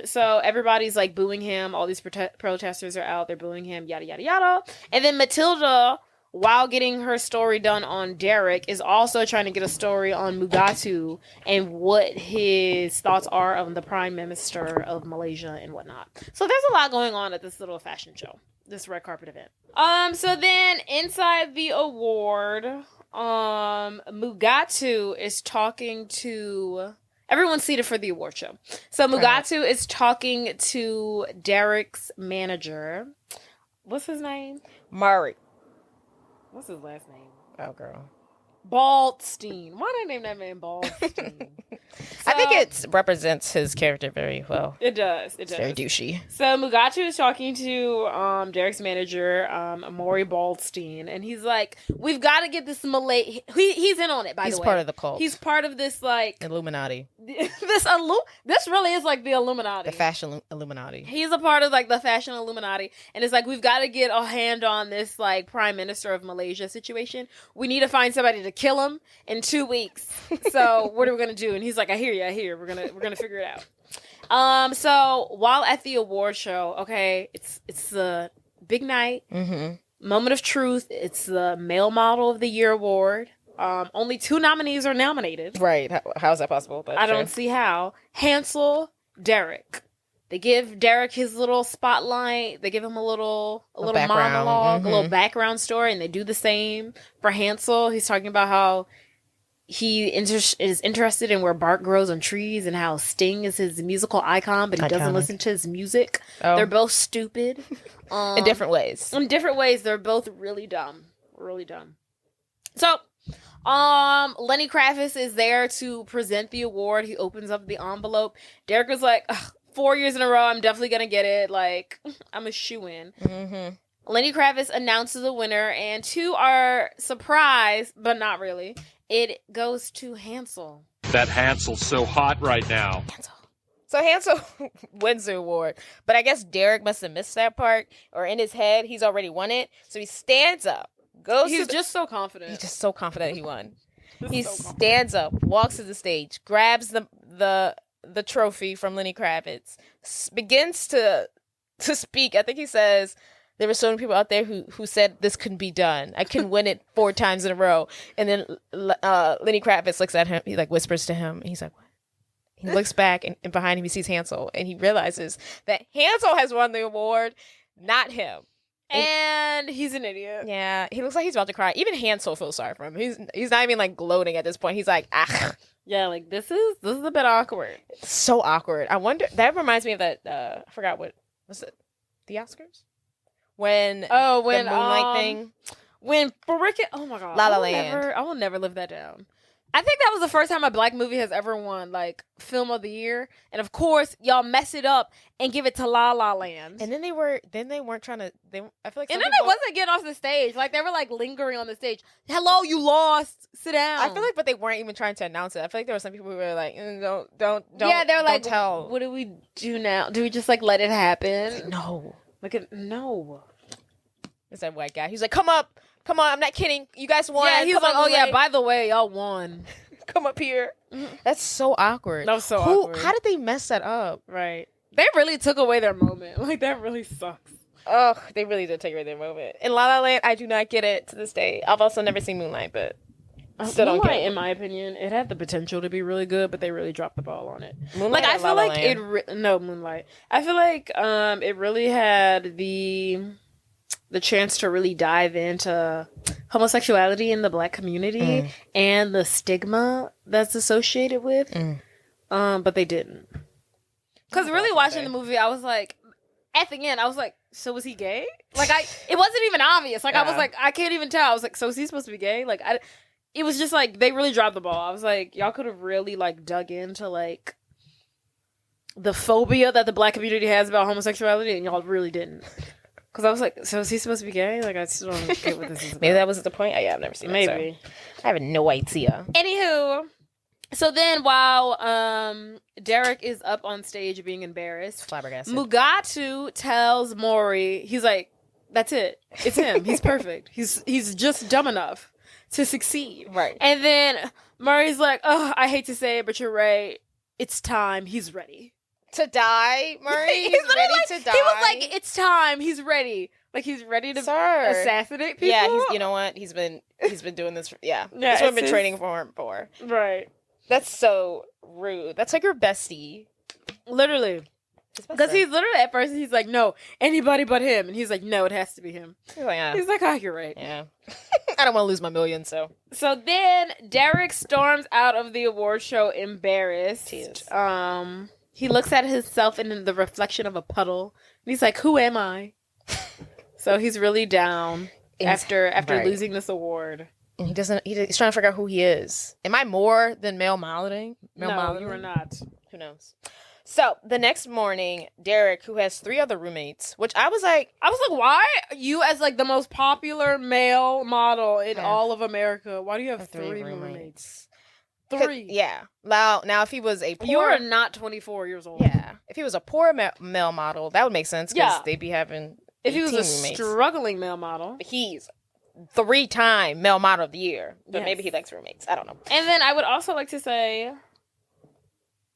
So everybody's like booing him. All these protesters are out. They're booing him. Yada, yada, yada. And then Matilda, while getting her story done on Dereck, is also trying to get a story on Mugatu and what his thoughts are of the Prime Minister of Malaysia and whatnot. So there's a lot going on at this little fashion show, this red carpet event. So then inside the award, Mugatu is talking to... Everyone's seated for the award show. So Mugatu is talking to Dereck's manager. What's his name? Mari. What's his last name? Oh, girl. Baldstein. Why did I name that man Baldstein? I think it represents his character very well. It does. It's very douchey. So Mugatu is talking to Dereck's manager, Maury Baldstein, and he's like, "We've got to get this Malay." He's in on it. By the way, he's part of the cult. He's part of this like Illuminati. This really is like the Illuminati. The fashion Illuminati. He's a part of like the fashion Illuminati, and it's like we've got to get a hand on this like Prime Minister of Malaysia situation. We need to find somebody to kill him in 2 weeks. So what are we gonna do? And he's like, I hear you. We're gonna figure it out. So while at the award show, okay, it's the big night, moment of truth. It's the Male Model of the Year award. Only 2 nominees are nominated. Right. How is that possible? But I don't see how. Hansel, Dereck. They give Dereck his little spotlight. They give him a little background. monologue, a little background story, and they do the same for Hansel. He's talking about how he is interested in where bark grows on trees and how Sting is his musical icon, but he doesn't listen to his music. Oh. They're both stupid. In different ways. In different ways, they're both really dumb. Really dumb. So, Lenny Kravitz is there to present the award. He opens up the envelope. Dereck was like, 4 years in a row, I'm definitely going to get it. Like, I'm a shoo-in. Mm-hmm. Lenny Kravitz announces the winner, and to our surprise, but not really, it goes to Hansel. That Hansel's so hot right now. So Hansel wins the award, but I guess Dereck must have missed that part, or in his head, he's already won it. So he stands up, He's just so confident. He's just so confident he won. He stands up, walks to the stage, grabs the trophy from Lenny Kravitz, begins to speak. I think he says, there were so many people out there who said this couldn't be done. I couldn't win it 4 times in a row. And then Lenny Kravitz looks at him. He like whispers to him. And he's like, what? He looks back and behind him he sees Hansel. And he realizes that Hansel has won the award, not him. And he's an idiot. Yeah, he looks like he's about to cry. Even Hansel feels sorry for him. He's not even like gloating at this point. He's like, ah. Yeah, like this is a bit awkward. It's so awkward. I wonder. That reminds me of that. I forgot what was it. The Oscars. When the Moonlight thing. When oh my god, La La Land. I will never live that down. I think that was the first time a black movie has ever won like Film of the Year, and of course y'all mess it up and give it to La La Land. And then they weren't trying to. I feel like. And then they wasn't getting off the stage. Like they were like lingering on the stage. Hello, you lost. Sit down. I feel like, but they weren't even trying to announce it. I feel like there were some people who were like, don't. Yeah, they're like, tell. What do we do now? Do we just like let it happen? No. No. It's that white guy. He's like, come on, I'm not kidding. You guys won. Yeah, he's like, oh yeah, by the way, y'all won. Come up here. Mm-hmm. That's so awkward. That was so awkward. How did they mess that up? Right. They really took away their moment. Like, that really sucks. Oh, they really did take away their moment. In La La Land, I do not get it to this day. I've also never seen Moonlight, but still don't get it. In my opinion, it had the potential to be really good, but they really dropped the ball on it. Moonlight, like I feel like Moonlight. I feel like it really had the chance to really dive into homosexuality in the black community and the stigma that's associated with. But they didn't. Because really watching the movie, I was like, at the end, I was like, so was he gay? Like, it wasn't even obvious. Like, I was like, I can't even tell. I was like, so is he supposed to be gay? Like, it was just like, they really dropped the ball. I was like, y'all could have really, like, dug into, like, the phobia that the black community has about homosexuality, and y'all really didn't. Because I was like, so is he supposed to be gay? Like, I still don't get what this is about. Maybe that was the point. Yeah, I've never seen that. Maybe. So I have no idea. Anywho, so then while Dereck is up on stage being embarrassed, flabbergasted, Mugatu tells Maury, he's like, that's it. It's him. He's perfect. He's just dumb enough to succeed. Right. And then Murray's like, oh, I hate to say it, but you're right. It's time. He's ready. To die, Murray? He's ready to die? He was like, it's time. He's ready. Like, he's ready to assassinate people. Yeah, you know what? He's been doing this. That's what I've been training for him for. Right. That's so rude. That's like your bestie. Literally. Because he's literally, at first, he's like, no, anybody but him. And he's like, no, it has to be him. He's like, yeah. He's like, oh, you're right. Yeah. I don't want to lose my million, so. So then Dereck storms out of the award show embarrassed. He looks at himself in the reflection of a puddle. And he's like, who am I? So he's really down after losing this award. And he's trying to figure out who he is. Am I more than male modeling? No, you are not. Who knows? So the next morning, Dereck, who has 3 other roommates, which I was like, why you as like the most popular male model in all of America? Why do you have 3 roommates? 3. Yeah. Now, if he was a poor... You are not 24 years old. Yeah. If he was a poor male model, that would make sense because they'd be having If he was a roommates. struggling male model. He's 3-time male model of the year. But maybe he likes roommates. I don't know. And then I would also like to say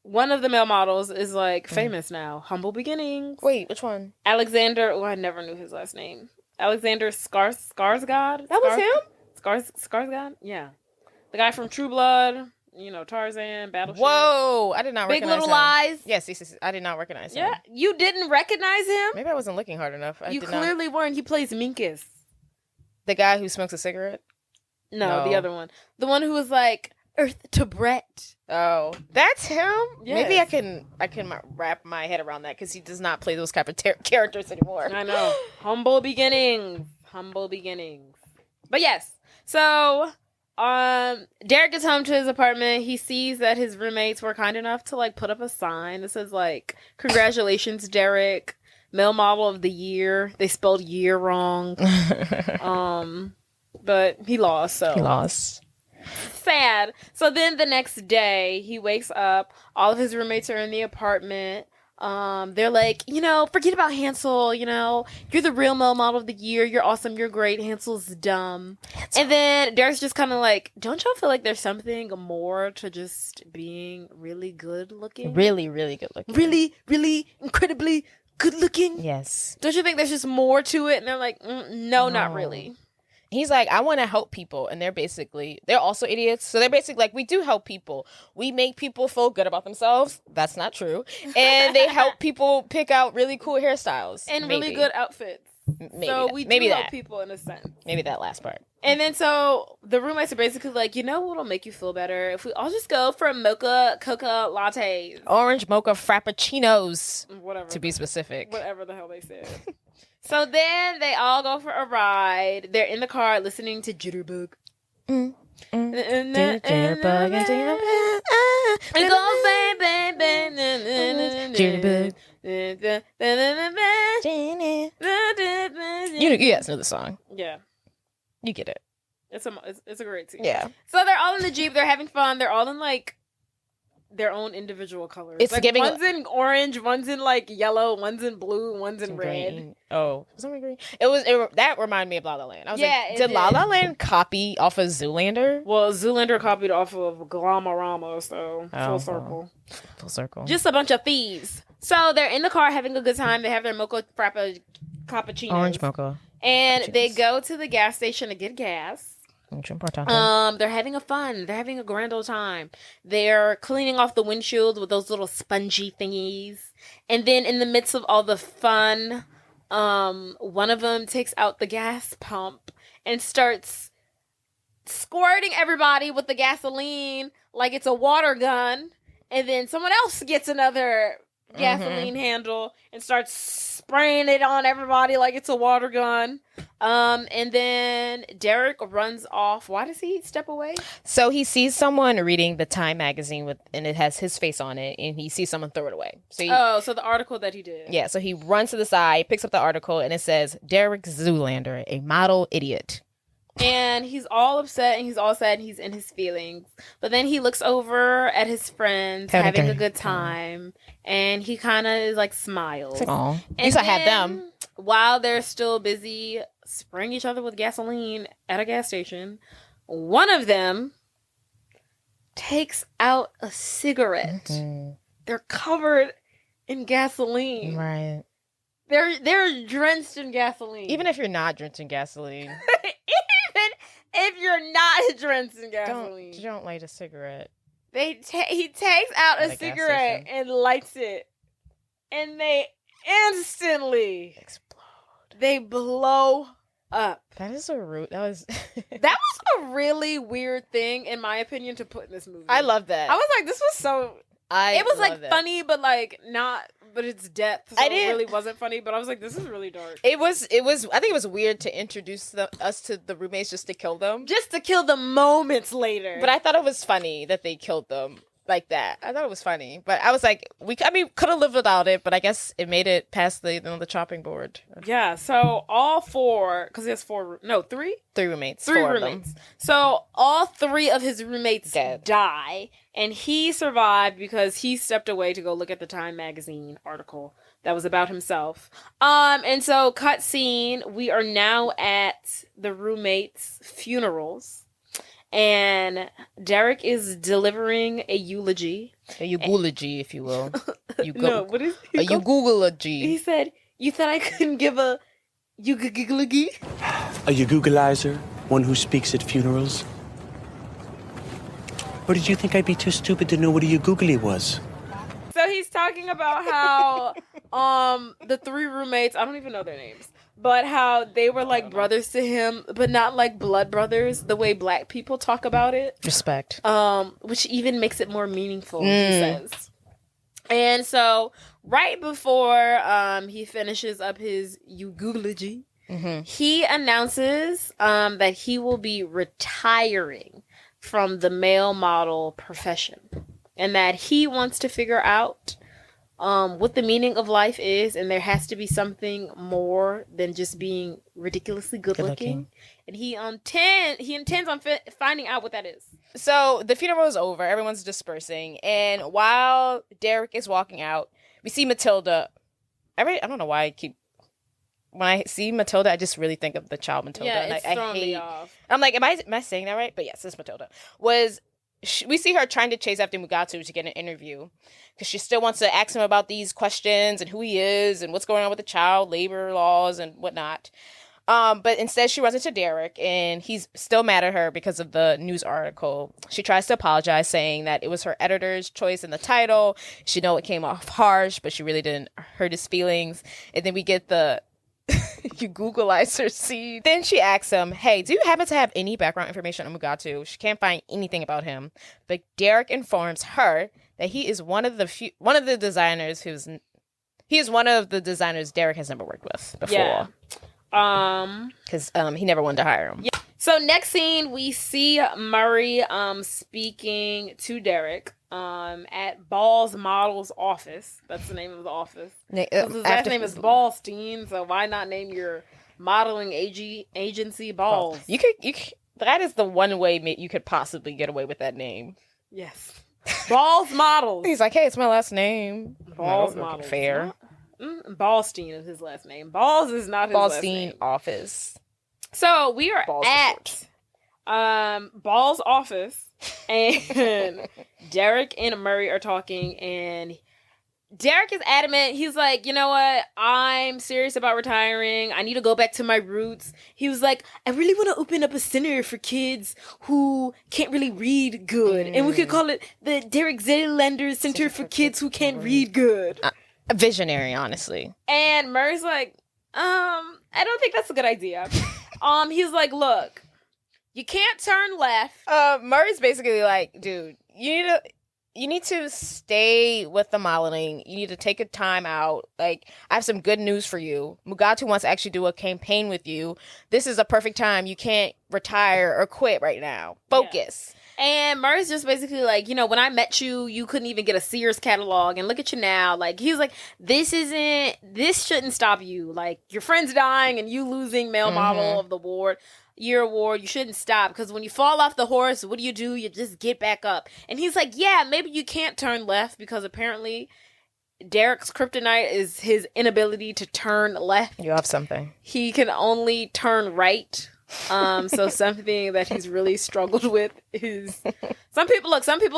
one of the male models is like famous now. Humble beginnings. Wait, which one? Alexander. Oh, I never knew his last name. Alexander Skarsgård. That was him? Skarsgård? Yeah. The guy from True Blood, you know, Tarzan, Battleship. Whoa, I did not Big recognize Little him. Lies. Yes, I did not recognize him. Yeah, you didn't recognize him? Maybe I wasn't looking hard enough. You clearly weren't. He plays Minkus. The guy who smokes a cigarette? No, the other one. The one who was like, Earth to Brett. Oh, that's him? Yes. Maybe I can wrap my head around that because he does not play those type of characters anymore. I know. Humble beginnings. Humble beginnings. But yes. So, Dereck gets home to his apartment. He sees that his roommates were kind enough to like put up a sign that says like, "Congratulations, Dereck, male model of the year." They spelled year wrong. But he lost. So He lost. sad. So then the next day he wakes up. All of his roommates are in the apartment. They're like, you know, forget about Hansel, you know, you're the real male model of the year, you're awesome, you're great, Hansel's dumb. And then Derek's just kind of like, don't y'all feel like there's something more to just being really good looking? Really, really good looking. Really, really incredibly good looking? Yes. Don't you think there's just more to it? And they're like, no, not really. He's like, I want to help people. And they're also idiots. So they're basically like, we do help people. We make people feel good about themselves. That's not true. And they help people pick out really cool hairstyles. And really good outfits. Maybe so that. we do Maybe help that. people in a sense. Maybe that last part. And then so the roommates are basically like, you know what'll make you feel better? If we all just go for mocha coca lattes. Orange mocha frappuccinos. Whatever. To be specific. Whatever the hell they said. So then they all go for a ride. They're in the car listening to Jitterbug. Jitterbug and It goes bang, bang, bang. Jitterbug. You guys know the song. Yeah. You get it. It's a great scene. Yeah. So they're all in the Jeep. They're having fun. They're all in like their own individual colors. It's like, giving one's in orange, one's in like yellow, one's in blue, one's in red. Green. Oh, was that green? That reminded me of La La Land. I was like, did La La Land copy off of Zoolander? Well, Zoolander copied off of Glamarama, so full circle. Full circle. Just a bunch of thieves. So they're in the car having a good time. They have their mocha cappuccinos. Orange mocha. And they go to the gas station to get gas. They're having They're having a grand old time. They're cleaning off the windshield with those little spongy thingies. And then in the midst of all the fun, one of them takes out the gas pump and starts squirting everybody with the gasoline like it's a water gun. And then someone else gets another gasoline handle and starts spraying it on everybody like it's a water gun. And then Dereck runs off. Why does he step away? So he sees someone reading the Time magazine and it has his face on it, and he sees someone throw it away. So the article that he did. Yeah, so he runs to the side, picks up the article, and it says, Dereck Zoolander, a model idiot. And he's all upset and he's all sad and he's in his feelings. But then he looks over at his friends having a good time, and he kind of like smiles. Aw. At least I had them. While they're still busy spraying each other with gasoline at a gas station, one of them takes out a cigarette. They're covered in gasoline. Right. They're drenched in gasoline. Even if you're not drenched in gasoline. Even if you're not drenched in gasoline. Don't light a cigarette. He takes out a cigarette and lights it. And they instantly explode. They blow up. That is a root. That was a really weird thing, in my opinion, to put in this movie. I love that. I was like, this was so... it was like funny, but like not... But it's depth, so it really wasn't funny. But I was like, this is really dark. It was. I think it was weird to introduce us to the roommates just to kill them. Just to kill them moments later. But I thought it was funny that they killed them like that. I thought it was funny. But I was like, could have lived without it, but I guess it made it past the chopping board. Yeah, so all four, because he has three? Three roommates. Three roommates. So all three of his roommates die, and he survived because he stepped away to go look at the Time magazine article that was about himself. And so cut scene, we are now at the roommates' funerals. And Dereck is delivering a eulogy. A eulogy, if you will. What is a eulogy? He said, "You thought I couldn't give a eulogy?" A eugugalizer, one who speaks at funerals. Or did you think I'd be too stupid to know what a ugoogly was? So he's talking about how the three roommates, I don't even know their names, but how they were like brothers to him, but not like blood brothers the way black people talk about it. Respect. Which even makes it more meaningful, he says. And so right before he finishes up his eugoology, he announces that he will be retiring from the male model profession, and that he wants to figure out what the meaning of life is, and there has to be something more than just being ridiculously good looking. And he intends on finding out what that is. So the funeral is over. Everyone's dispersing. And while Dereck is walking out, we see Matilda. I don't know why when I see Matilda, I just really think of the child Matilda. Yeah, and it's throwing me off. I'm like, am I saying that right? But yes, it's Matilda. We see her trying to chase after Mugatu to get an interview because she still wants to ask him about these questions and who he is and what's going on with the child labor laws and whatnot. But instead she runs into Dereck, and he's still mad at her because of the news article. She tries to apologize, saying that it was her editor's choice in the title. She know it came off harsh, but she really didn't hurt his feelings. And then we get the you Googleize her scene. Then she asks him, hey, do you happen to have any background information on Mugatu? She can't find anything about him. But Dereck informs her that he is one of the designers Dereck has never worked with before. Yeah. Because he never wanted to hire him. Yeah. So next scene, we see Murray speaking to Dereck at Ball's model's office. That's the name of the office. His last name is Ballstein, so why not name your modeling agency Balls? You could. That is the one way you could possibly get away with that name. Yes. Balls Models. He's like, hey, it's my last name. Balls Models. Fair. Ballstein is his last name. Balls is not his last name. Ballstein office. So we are at Ball's office, and Dereck and Murray are talking, and Dereck is adamant. He's like, you know what? I'm serious about retiring. I need to go back to my roots. He was like, I really want to open up a center for kids who can't really read good. And we could call it the Dereck Zoolander Center for Kids Who Can't Read Good. A visionary, honestly. And Murray's like, I don't think that's a good idea. He's like, look, you can't turn left. Murray's basically like, dude, you need to stay with the modeling. You need to take a time out. Like, I have some good news for you. Mugatu wants to actually do a campaign with you. This is a perfect time. You can't retire or quit right now. Focus. Yeah. And Murray's just basically like, you know, when I met you, you couldn't even get a Sears catalog, and look at you now. Like, he's like, this shouldn't stop you. Like, your friend's dying and you losing male model of the year award, you shouldn't stop, because when you fall off the horse, what do? You just get back up. And he's like, yeah, maybe you can't turn left, because apparently Dereck's kryptonite is his inability to turn left. You have something. He can only turn right. So something that he's really struggled with is some people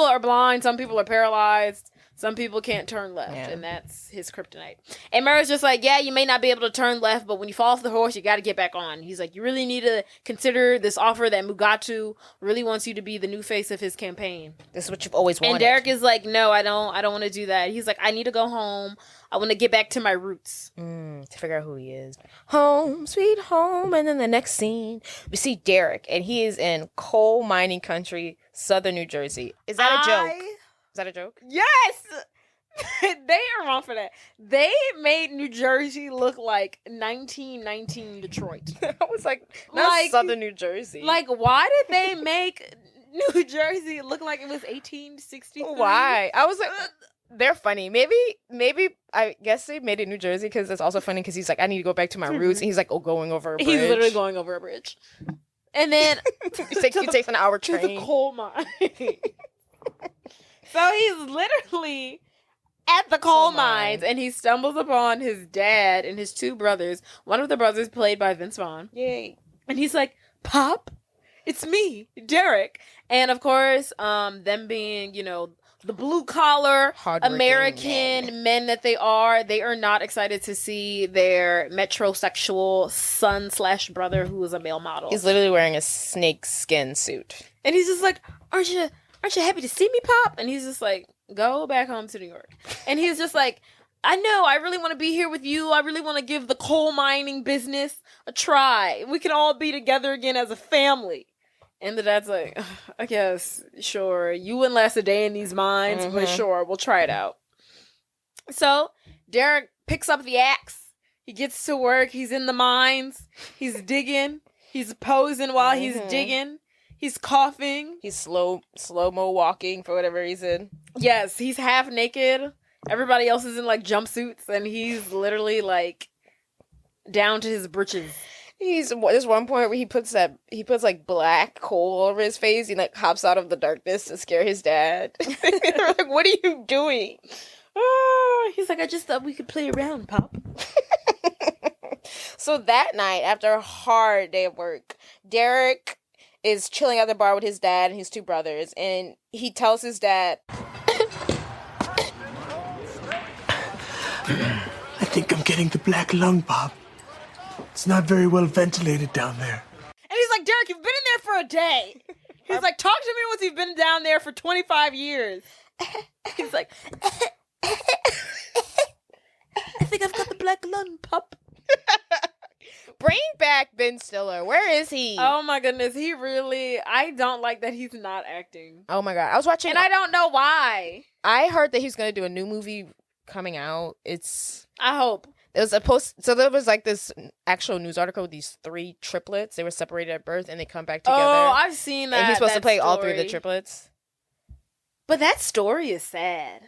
are blind, some people are paralyzed, some people can't turn left, and that's his kryptonite. And Murray's just like, yeah, you may not be able to turn left, but when you fall off the horse, you got to get back on. He's like, you really need to consider this offer that Mugatu really wants you to be the new face of his campaign. This is what you've always wanted. And Dereck is like, no, I don't want to do that. He's like, I need to go home. I want to get back to my roots. To figure out who he is. Home, sweet home. And then the next scene, we see Dereck, and he is in coal mining country, southern New Jersey. Is that a joke? Is that a joke? Yes! They are wrong for that. They made New Jersey look like 1919 Detroit. I was like, not southern New Jersey. Like, why did they make New Jersey look like it was 1863? Why? I was like... They're funny. Maybe I guess they made it New Jersey because it's also funny because he's like, I need to go back to my roots. And he's like, going over a bridge. He's literally going over a bridge. And then he takes an hour train. To the coal mine. So he's literally at the coal mines, and he stumbles upon his dad and his two brothers. One of the brothers played by Vince Vaughn. Yay. And he's like, Pop, it's me, Dereck. And of course, them being, you know, the blue-collar American men that they are not excited to see their metrosexual son/brother who is a male model. He's literally wearing a snake skin suit. And he's just like, aren't you aren't you happy to see me, Pop? And he's just like, go back home to New York. And he's just like, I know, I really want to be here with you. I really want to give the coal mining business a try. We can all be together again as a family. And the dad's like, I guess, sure. You wouldn't last a day in these mines, but sure, we'll try it out. So Dereck picks up the axe. He gets to work. He's in the mines. He's digging. He's posing while he's digging. He's coughing. He's slow-mo walking for whatever reason. Yes, he's half naked. Everybody else is in like jumpsuits, and he's literally like down to his britches. There's one point where he puts like black coal over his face. He like hops out of the darkness to scare his dad. They're like, "What are you doing?" He's like, I just thought we could play around, Pop. So that night, after a hard day of work, Dereck is chilling at the bar with his dad and his two brothers, and he tells his dad, I think I'm getting the black lung, Bob. It's not very well ventilated down there. And he's like, Dereck, you've been in there for a day. He's like, talk to me once you've been down there for 25 years. He's like, I think I've got the black lung, Pop. bring back Ben Stiller. Where is he? Oh my goodness, I don't like that he's not acting. Oh my God. I was watching. And I don't know why. I heard that he's going to do a new movie coming out. I hope. It was a post. So there was like this actual news article with these 3 triplets. They were separated at birth and they come back together. Oh, I've seen that. And he's supposed to play all 3 of the story. triplets. But that story is sad.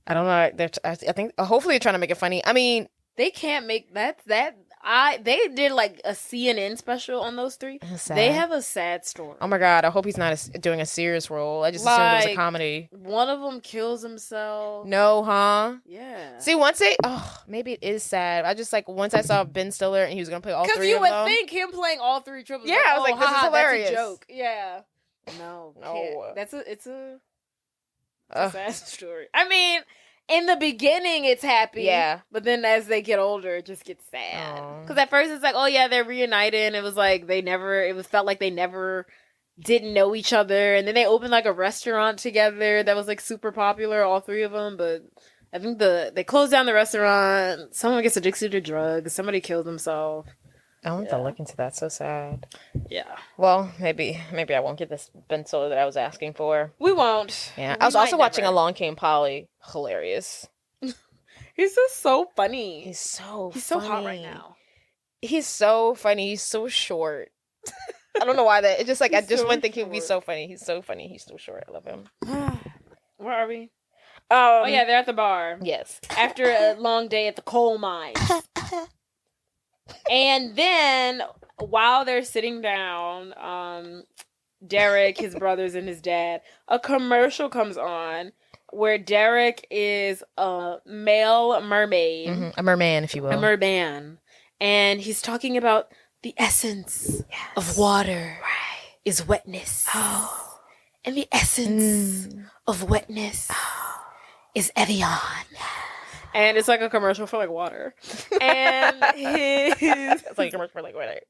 I don't know. I think hopefully they're trying to make it funny. I mean, they can't make that. They did like a CNN special on those 3. They have a sad story. Oh my God. I hope he's not doing a serious role. I just assumed it was a comedy. One of them kills himself. No, huh? Yeah. See, maybe it is sad. I just once I saw Ben Stiller and he was going to play all 3 of them. Because you would think him playing all 3 triplets. Yeah, I was like, this is hilarious. That's a joke. Yeah. No. It's a sad story. I mean, in the beginning, it's happy. Yeah. But then as they get older, it just gets sad. Because at first, it's like, oh, yeah, they're reunited. And it was like felt like they never didn't know each other. And then they opened like a restaurant together that was like super popular, all 3 of them. But I think they closed down the restaurant. Someone gets addicted to drugs. Somebody killed himself. I want to look into that. So sad. Yeah. Well, maybe I won't get this Ben Stiller that I was asking for. We won't. Yeah. I was also watching Along Came Polly. Hilarious. He's just so funny. He's so hot right now. He's so funny. He's so short. I don't know why that. It's just like I just wouldn't think he'd be so funny. He's so funny. He's so short. I love him. Where are we? Oh yeah, they're at the bar. Yes. After a long day at the coal mine. And then while they're sitting down, Dereck, his brothers, and his dad, a commercial comes on where Dereck is a male mermaid. Mm-hmm. A merman, if you will. A merman. And he's talking about the essence of water is wetness. Oh. And the essence of wetness is Evian. And it's like a commercial for like water. And it's like a commercial for like water.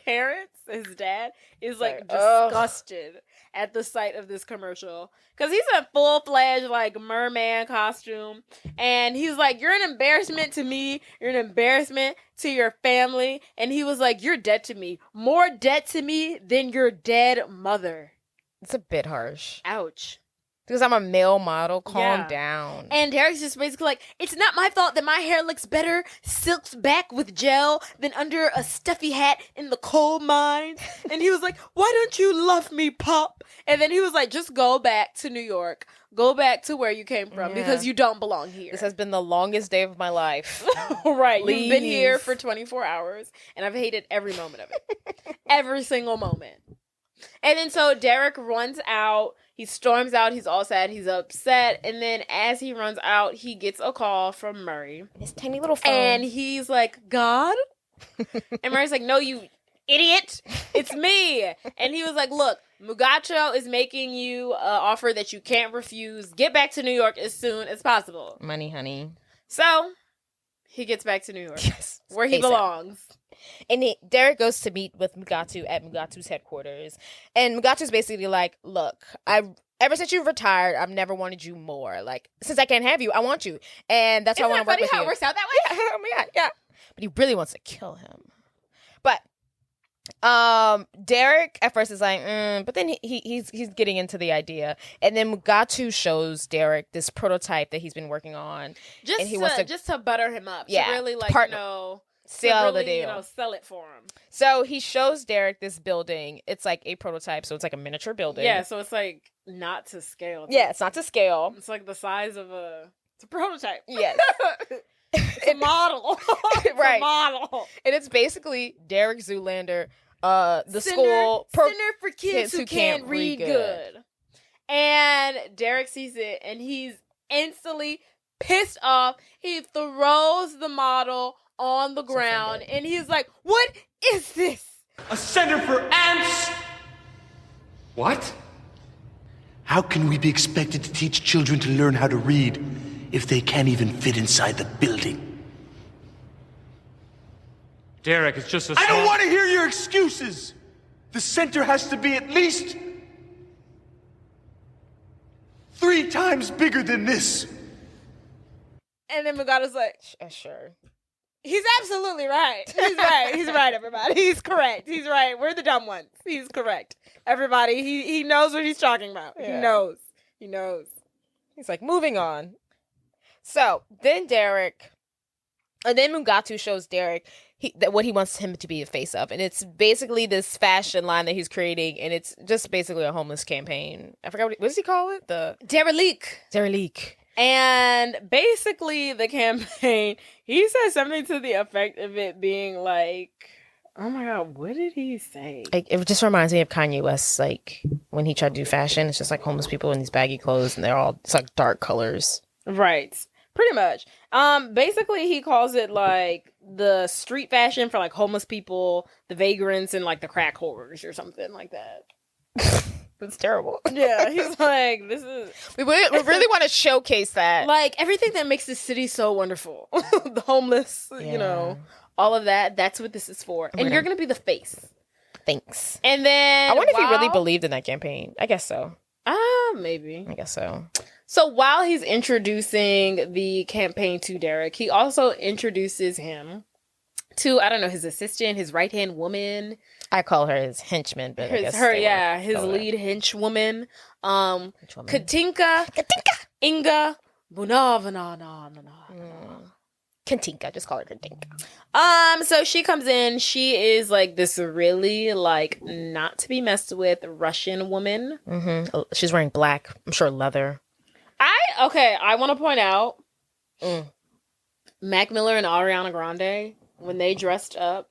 Parents, his dad, is like disgusted at the sight of this commercial. Because he's a full-fledged like merman costume. And he's like, you're an embarrassment to me. You're an embarrassment to your family. And he was like, you're dead to me. More dead to me than your dead mother. It's a bit harsh. Ouch. Because I'm a male model. Calm down. And Dereck's just basically like, it's not my fault that my hair looks better silked back with gel than under a stuffy hat in the coal mines. And he was like, why don't you love me, Pop? And then he was like, just go back to New York. Go back to where you came from because you don't belong here. This has been the longest day of my life. Right. Leave. You've been here for 24 hours and I've hated every moment of it. Every single moment. And then so Dereck runs out. He storms out. He's all sad. He's upset. And then as he runs out, he gets a call from Murray. His tiny little phone. And he's like, God? And Murray's like, no, you idiot. It's me. And he was like, look, Mugatu is making you an offer that you can't refuse. Get back to New York as soon as possible. Money, honey. So he gets back to New York. Yes. Where he belongs. And Dereck goes to meet with Mugatu at Mugatu's headquarters. And Mugatu's basically like, look, I ever since you've retired, I've never wanted you more. Like, since I can't have you, I want you. And that's why I want to work with you. Isn't that funny how it works out that way? Yeah, oh my God, yeah. But he really wants to kill him. But Dereck at first is like, but then he's getting into the idea. And then Mugatu shows Dereck this prototype that he's been working on. Just to butter him up. Yeah. To really, like, seal the deal. Sell it for him. So he shows Dereck this building. It's like a prototype, so it's like a miniature building. Yeah, so it's like not to scale. It's not to scale. It's like the size of it's a prototype. Yes. It's a model. It's right. a model. And it's basically Dereck Zoolander, the Center school for kids who can't read good. And Dereck sees it and he's instantly pissed off. He throws the model on the ground and he's like, "What is this? A center for ants? What? How can we be expected to teach children to learn how to read if they can't even fit inside the building? Dereck, it's just a I don't small- want to hear your excuses! The center has to be at least 3 times bigger than this. And then Mugatu's like, Sure. "He's absolutely right. He's right. He's right, everybody. He's correct. He's right. We're the dumb ones. He's correct. Everybody, he knows what he's talking about. Yeah. He knows. He's like, moving on. So then Mugatu shows Dereck what he wants him to be a face of. And it's basically this fashion line that he's creating. And it's just basically a homeless campaign. I forgot, what does he call it? The Dereck. And basically the campaign, he says something to the effect of it being like, oh my God, what did he say? Like, it just reminds me of Kanye West, like, when he tried to do fashion. It's just like homeless people in these baggy clothes and it's like dark colors. Right. Pretty much. Basically he calls it like the street fashion for like homeless people, the vagrants, and like the crack whores or something like that. That's terrible. Yeah, he's like, this is... We really want to showcase that. Like, everything that makes the city so wonderful. The homeless, all of that. That's what this is for. And you're going to be the face. Thanks. And then... I wonder if he really believed in that campaign. I guess so. Maybe. I guess so. So while he's introducing the campaign to Dereck, he also introduces him to, I don't know, his assistant, his right-hand woman. I call her his henchman, but his lead henchwoman. Katinka. Inga. Katinka, just call her Katinka. So she comes in. She is like this really like not to be messed with Russian woman. Mm-hmm. She's wearing black, I'm sure leather. I want to point out Mac Miller and Ariana Grande when they dressed up.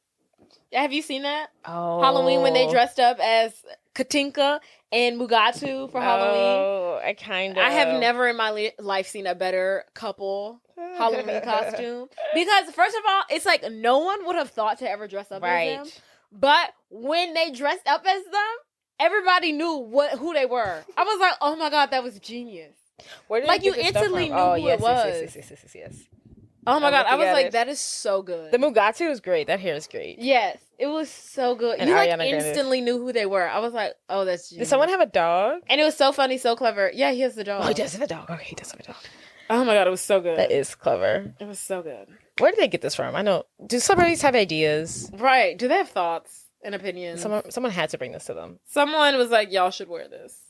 Have you seen that? Oh. Halloween when they dressed up as Katinka and Mugatu for Halloween. Oh, I have never in my life seen a better couple Halloween costume. Because first of all, it's like no one would have thought to ever dress up as them. But when they dressed up as them, everybody knew who they were. I was like, oh my God, that was genius. Where did like you instantly knew who it was. Yes. Oh my God, I was like, that is so good. The Mugatu is great. That hair is great. Yes, it was so good. And you like instantly knew who they were. I was like, oh, that's genius. Did someone have a dog? And it was so funny, so clever. Yeah, he has the dog. Oh, he does have a dog. Okay, he does have a dog. Oh my God, it was so good. That is clever. It was so good. Where did they get this from? I know. Do celebrities have ideas? Right. Do they have thoughts and opinions? Someone had to bring this to them. Someone was like, y'all should wear this.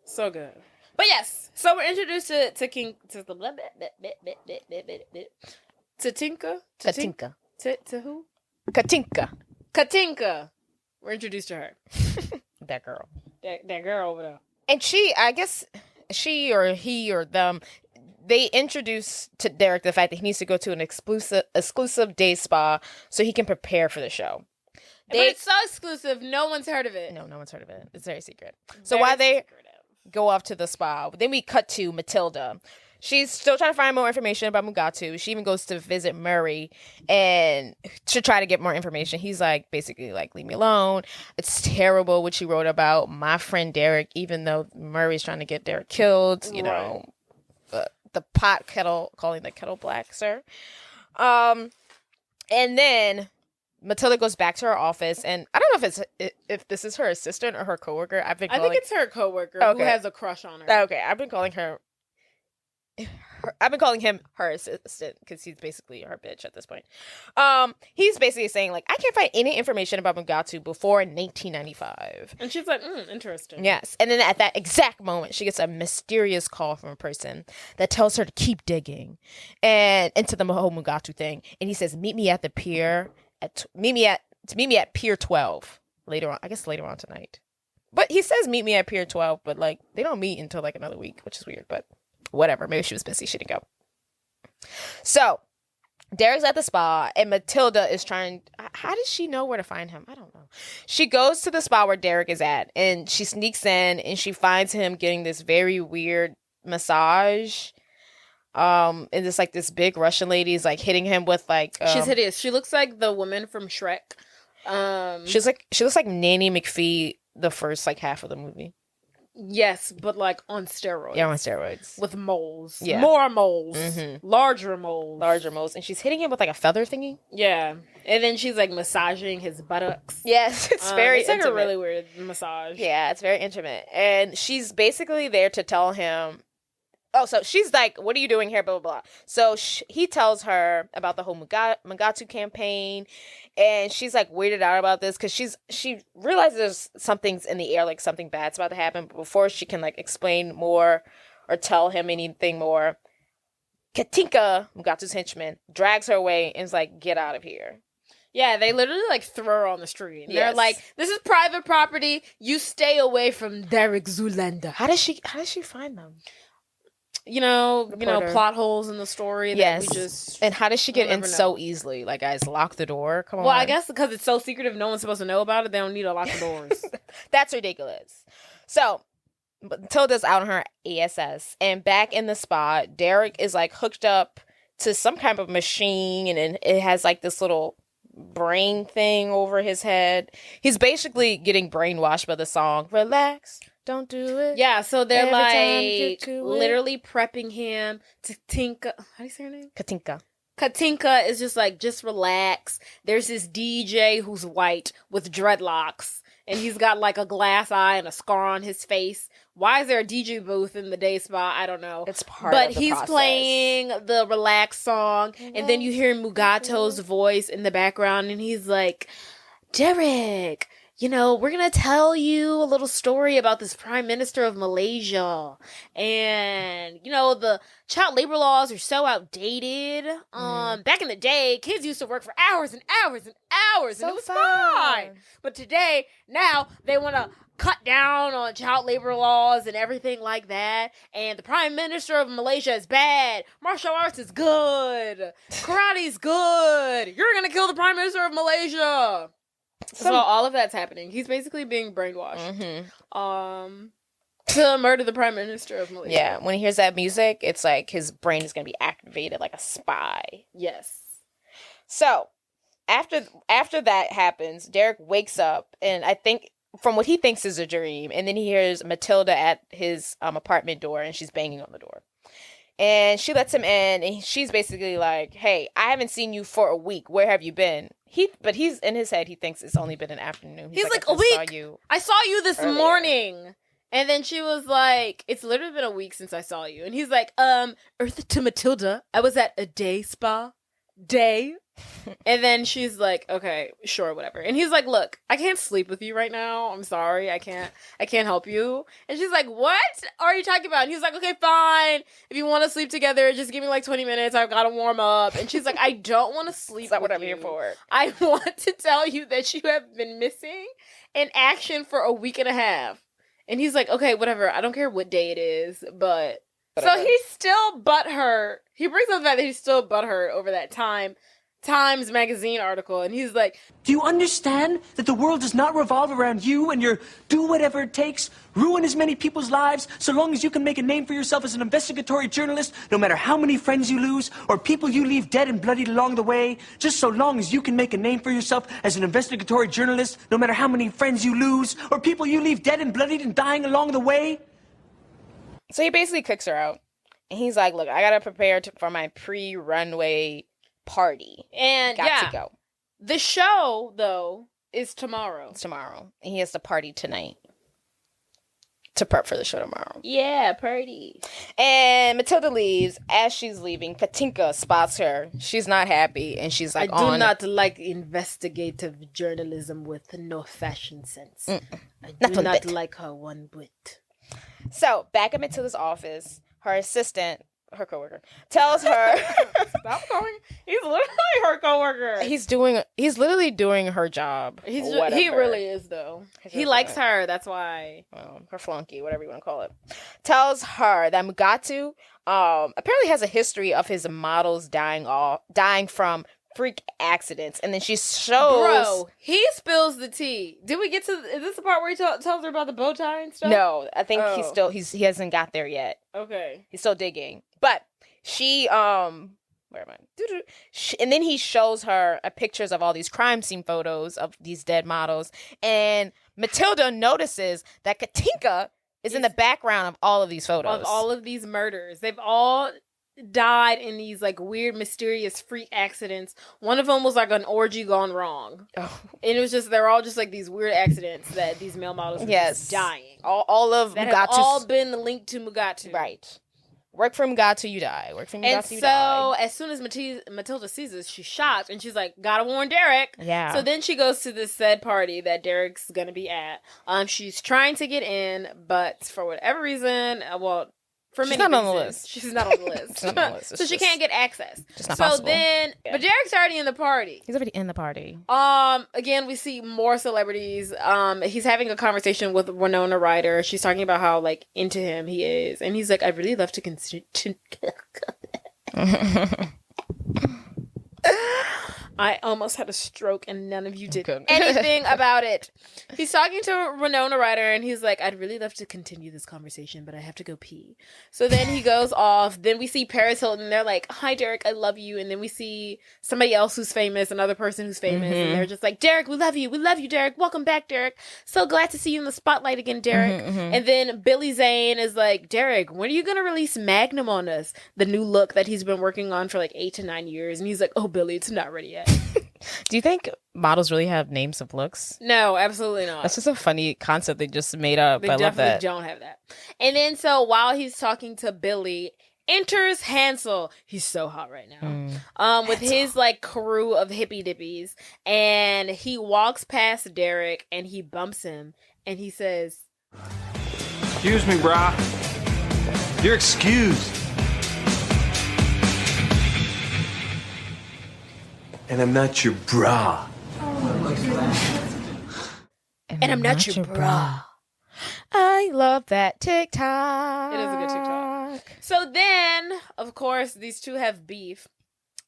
So good. But yes, so we're introduced to King to the to Tinka. To who? Katinka. We're introduced to her. That girl. That girl over there. And I guess she or he or them, they introduce to Dereck the fact that he needs to go to an exclusive day spa so he can prepare for the show. But it's so exclusive, no one's heard of it. No one's heard of it. It's very secret. So while they go off to the spa, then we cut to Matilda. She's still trying to find more information about Mugatu. She even goes to visit Murray and to try to get more information. He's like, basically like, leave me alone. It's terrible what she wrote about my friend Dereck, even though Murray's trying to get Dereck killed, you know, the pot kettle, calling the kettle black, sir. And then Matilda goes back to her office, and I don't know if this is her assistant or her coworker. I think it's her coworker who has a crush on her. Okay, I've been calling him her assistant because he's basically her bitch at this point. He's basically saying, like, I can't find any information about Mugatu before 1995. And she's like, interesting. Yes. And then at that exact moment, she gets a mysterious call from a person that tells her to keep digging and into the whole Mugatu thing. And he says, meet me at the pier meet me at Pier 12 later on tonight. But he says meet me at Pier 12, but like they don't meet until like another week, which is weird, but whatever. Maybe she was busy. She didn't go. So Derek's at the spa and Matilda is trying. How does she know where to find him? I don't know. She goes to the spa where Derek is at and she sneaks in and she finds him getting this very weird massage. And this like this big Russian lady is like hitting him with like she's hideous. She looks like the woman from Shrek. She looks like Nanny McPhee the first like half of the movie. Yes, but like on steroids. Yeah, on steroids. With moles. Yeah. More moles. Mm-hmm. Larger moles. And she's hitting him with like a feather thingy. Yeah. And then she's like massaging his buttocks. Yes, it's very it's like intimate. a really weird massage. Yeah, it's very intimate. And she's basically there to tell him, so she's like, what are you doing here, blah, blah, blah. So he tells her about the whole Mugatu campaign, and she's like weirded out about this because she realizes something's in the air, like something bad's about to happen, but before she can like explain more or tell him anything more, Katinka, Mugatu's henchman, drags her away and is like, get out of here. Yeah, they literally like throw her on the street. Yes. They're like, this is private property. You stay away from Dereck Zoolander. How does she find them? Plot holes in the story. Yes. That we just and how does she get in so easily? Like, guys, lock the door. Come on. Well, I guess because it's so secretive, no one's supposed to know about it. They don't need to lock the doors. That's ridiculous. So, Matilda's out on her ASS, and back in the spa, Derek is like hooked up to some kind of machine, and it has like this little brain thing over his head. He's basically getting brainwashed by the song "Relax." Don't do it. Yeah, so they're Every like literally prepping him to Tinka. How do you say her name? Katinka is just like, just relax. There's this DJ who's white with dreadlocks, and he's got like a glass eye and a scar on his face. Why is there a DJ booth in the day spa? I don't know. It's part of the But he's process. playing the relax song, and then you hear Mugato's voice in the background, and he's like, Derek, we're going to tell you a little story about this prime minister of Malaysia. And, the child labor laws are so outdated. Back in the day, kids used to work for hours and hours and hours, and it was fine. But today, now, they want to cut down on child labor laws and everything like that. And the prime minister of Malaysia is bad. Martial arts is good. Karate's good. You're going to kill the prime minister of Malaysia. So all of that's happening. He's basically being brainwashed. To murder the prime minister of Malaysia. Yeah, when he hears that music, it's like his brain is going to be activated like a spy. Yes. So, after that happens, Derek wakes up, and I think from what he thinks is a dream, and then he hears Matilda at his apartment door, and she's banging on the door. And she lets him in, and she's basically like, hey, I haven't seen you for a week. Where have you been? But he's in his head, he thinks it's only been an afternoon. He's like, a week? I saw you this morning. And then she was like, it's literally been a week since I saw you. And he's like, Earth to Matilda, I was at a day spa. Day? And then she's like, okay, sure, whatever. And he's like, look, I can't sleep with you right now. I'm sorry. I can't help you. And she's like, what are you talking about? And he's like, okay, fine. If you want to sleep together, just give me like 20 minutes. I've got to warm up. And she's like, I don't want to sleep with what I'm you. here for. I want to tell you that you have been missing in action for a week and a half. And he's like, okay, whatever. I don't care what day it is, but... Whatever. So he's still butthurt. He brings up the fact that he's still butthurt over that Times magazine article, and he's like, do you understand that the world does not revolve around you and your do whatever it takes, ruin as many people's lives, so long as you can make a name for yourself as an investigatory journalist, no matter how many friends you lose or people you leave dead and bloodied along the way, just so long as you can make a name for yourself as an investigatory journalist, no matter how many friends you lose or people you leave dead and bloodied and dying along the way? So he basically kicks her out. And he's like, look, I got to prepare for my pre-runway party. And Got to go. The show, though, is tomorrow. It's tomorrow. And he has to party tonight to prep for the show tomorrow. Yeah, party. And Matilda leaves. As she's leaving, Katinka spots her. She's not happy, and she's like, I do not like investigative journalism with no fashion sense. I do not like her one bit. So, back at Matilda's office, her assistant, her coworker, tells her... Stop calling. He's literally her coworker. He's literally doing her job. He really is, though. He likes her. That's why. Well, her flunky, whatever you want to call it. Tells her that Mugatu apparently has a history of his models dying from freak accidents, and then she shows. Bro, he spills the tea. Did we get to? Is this the part where he tells her about the bow tie and stuff? No, I think he hasn't got there yet. Okay, he's still digging. But she where am I? And then he shows her pictures of all these crime scene photos of these dead models, and Matilda notices that Katinka is in the background of all of these photos. Of all of these murders. They've all died in these like weird, mysterious freak accidents. One of them was like an orgy gone wrong. Oh. And it was just, they're all just like these weird accidents that these male models were just dying. All of that Mugatu's... have all been linked to Mugatu. Right. Work for Mugatu, you die. Work for Mugatu, you die. And so, as soon as Matilda sees this, she's shocked, and she's like, gotta warn Dereck. Yeah. So then she goes to this said party that Dereck's gonna be at. She's trying to get in, but for whatever reason, she's not on the list. She's not on the list. She's not on the list. So she can't get access. Just not possible. But Dereck's already in the party. He's already in the party. Again, we see more celebrities. He's having a conversation with Winona Ryder. She's talking about how like into him he is, and he's like, I'd really love to I almost had a stroke and none of you did anything about it. He's talking to Winona Ryder and he's like, I'd really love to continue this conversation, but I have to go pee. So then he goes off. Then we see Paris Hilton. They're like, hi, Dereck, I love you. And then we see somebody else who's famous, another person who's famous. Mm-hmm. And they're just like, Dereck, we love you. We love you, Dereck. Welcome back, Dereck. So glad to see you in the spotlight again, Dereck. Mm-hmm, mm-hmm. And then Billy Zane is like, Dereck, when are you going to release Magnum on us? The new look that he's been working on for like 8 to 9 years. And he's like, oh, Billy, it's not ready yet. Do you think models really have names of looks? No, absolutely not. That's just a funny concept they just made up. I love that. They don't have that. And then so while he's talking to Billy, enters Hansel. He's so hot right now. With his like crew of hippy dippies, and he walks past Dereck and he bumps him and he says, Excuse me, brah. You're excused. And I'm not your bra. And I'm not your bra. I love that TikTok. It is a good TikTok. So then, of course, these two have beef.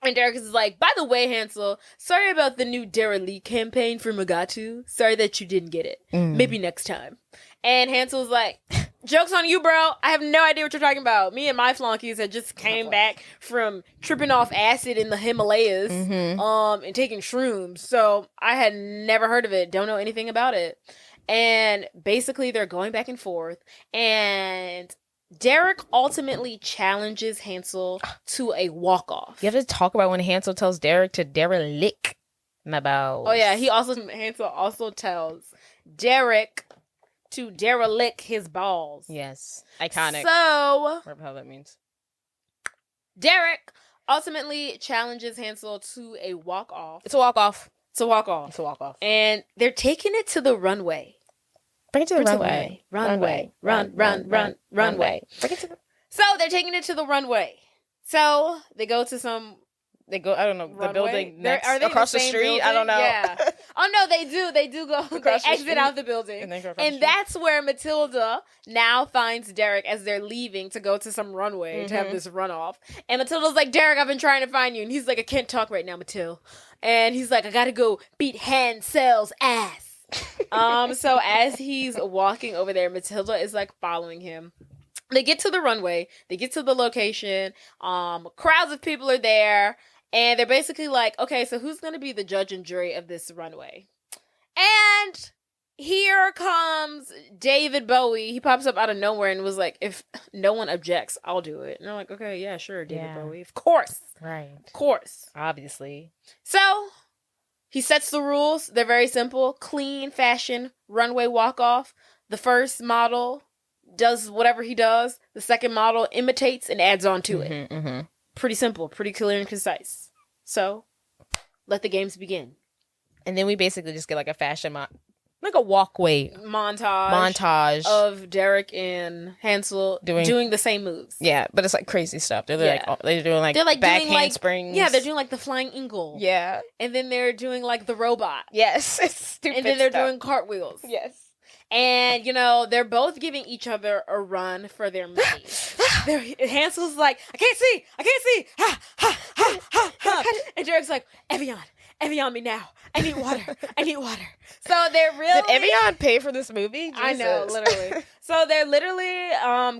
And Dereck is like, by the way, Hansel, sorry about the new Dereck campaign for Mugatu. Sorry that you didn't get it. Maybe next time. And Hansel's like, joke's on you, bro. I have no idea what you're talking about. Me and my flunkies had just came back from tripping off acid in the Himalayas, and taking shrooms. So I had never heard of it. Don't know anything about it. And basically they're going back and forth. And Dereck ultimately challenges Hansel to a walk-off. You have to talk about when Hansel tells Dereck to derelict my bowels. Oh yeah, Hansel also tells Dereck to derelict his balls. Yes. Iconic. So, whatever the hell that means. Dereck ultimately challenges Hansel to a walk-off. It's a walk-off. It's a walk-off. It's a walk-off. And they're taking it to the runway. Bring it to the runway. Runway. Runway. Bring it to the... So, they're taking it to the runway. So, they go to some... They go, I don't know, runway? the building next, are they across the street? Building? I don't know. Yeah. Oh, no, they do. They do go. They exit out the building. And that's where Matilda now finds Dereck as they're leaving to go to some runway to have this runoff. And Matilda's like, Dereck, I've been trying to find you. And he's like, I can't talk right now, Matilda. And he's like, I gotta go beat Hansel's ass. So as he's walking over there, Matilda is like following him. They get to the runway. They get to the location. Crowds of people are there. And they're basically like, okay, so who's going to be the judge and jury of this runway? And here comes David Bowie. He pops up out of nowhere and was like, if no one objects, I'll do it. And they're like, okay, yeah, sure, David Bowie. Of course. Right. Of course. Obviously. So He sets the rules. They're very simple. Clean, fashion, runway walk-off. The first model does whatever he does. The second model imitates and adds on to it. Mm-hmm. Pretty simple, pretty clear and concise. So, let the games begin. And then we basically just get like a fashion like a walkway montage of Dereck and Hansel doing the same moves. Yeah, but it's like crazy stuff. They're doing like back handsprings. Yeah, they're doing like the flying eagle. Yeah. And then they're doing like the robot. Yes, it's stupid. And then they're doing cartwheels. Yes. And, they're both giving each other a run for their money. Hansel's like, I can't see. Ha, ha, ha, ha, ha. And Dereck's like, Evian me now. I need water. So they're really... Did Evian pay for this movie? Jesus. I know, literally. So they're literally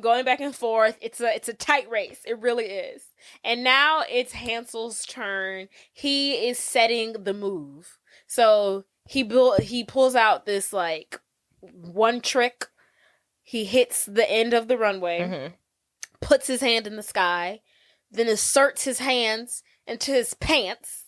going back and forth. It's a tight race. It really is. And now it's Hansel's turn. He is setting the move. So he pulls out this like one trick. He hits the end of the runway, puts his hand in the sky, then inserts his hands into his pants.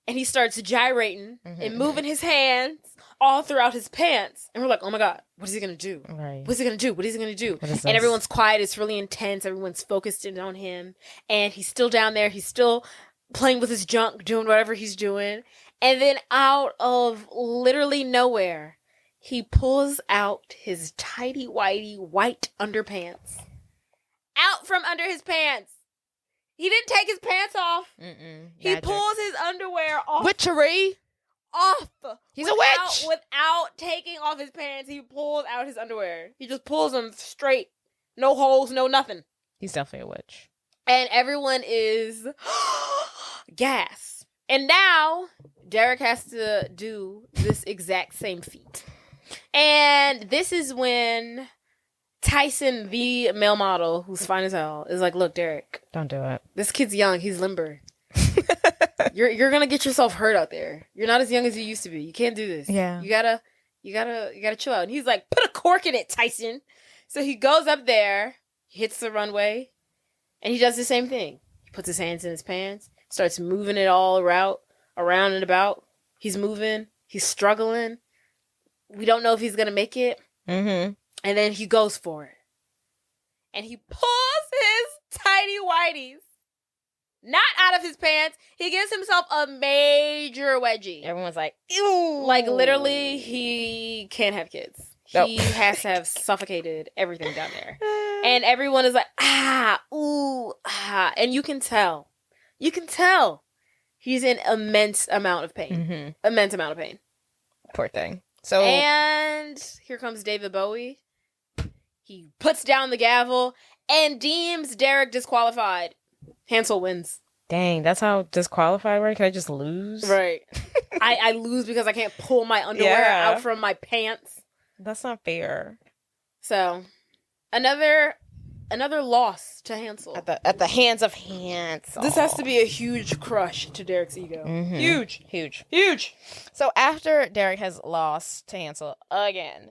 And he starts gyrating and moving his hands all throughout his pants. And we're like, oh my God, what is he going to do? Right. What's he going to do? And everyone's quiet. It's really intense. Everyone's focused in on him. And he's still down there. He's still playing with his junk, doing whatever he's doing. And then out of literally nowhere, he pulls out his tighty-whitey white underpants. Out from under his pants. He didn't take his pants off. He pulls his underwear off. Witchery. Off. He's a witch. Without taking off his pants, he pulls out his underwear. He just pulls them straight. No holes, no nothing. He's definitely a witch. And everyone is gas. And now, Dereck has to do this exact same feat. And this is when... Tyson, the male model, who's fine as hell, is like, look, Dereck. Don't do it. This kid's young. He's limber. You're going to get yourself hurt out there. You're not as young as you used to be. You can't do this. Yeah. You gotta chill out. And he's like, put a cork in it, Tyson. So he goes up there, hits the runway, and he does the same thing. He puts his hands in his pants, starts moving it all around and about. He's moving. He's struggling. We don't know if he's going to make it. And then he goes for it. And he pulls his tighty whities. Not out of his pants. He gives himself a major wedgie. Everyone's like, ew. Like, literally, he can't have kids. He has to have suffocated everything down there. And everyone is like, ooh, And you can tell. He's in immense amount of pain. Immense amount of pain. Poor thing. So, and here comes David Bowie. He puts down the gavel and deems Dereck disqualified. Hansel wins. Dang, that's how disqualified works? Can I just lose? Right. I lose because I can't pull my underwear out from my pants. That's not fair. So, another loss to Hansel. At the hands of Hansel. This has to be a huge crush to Dereck's ego. Huge. So after Dereck has lost to Hansel again,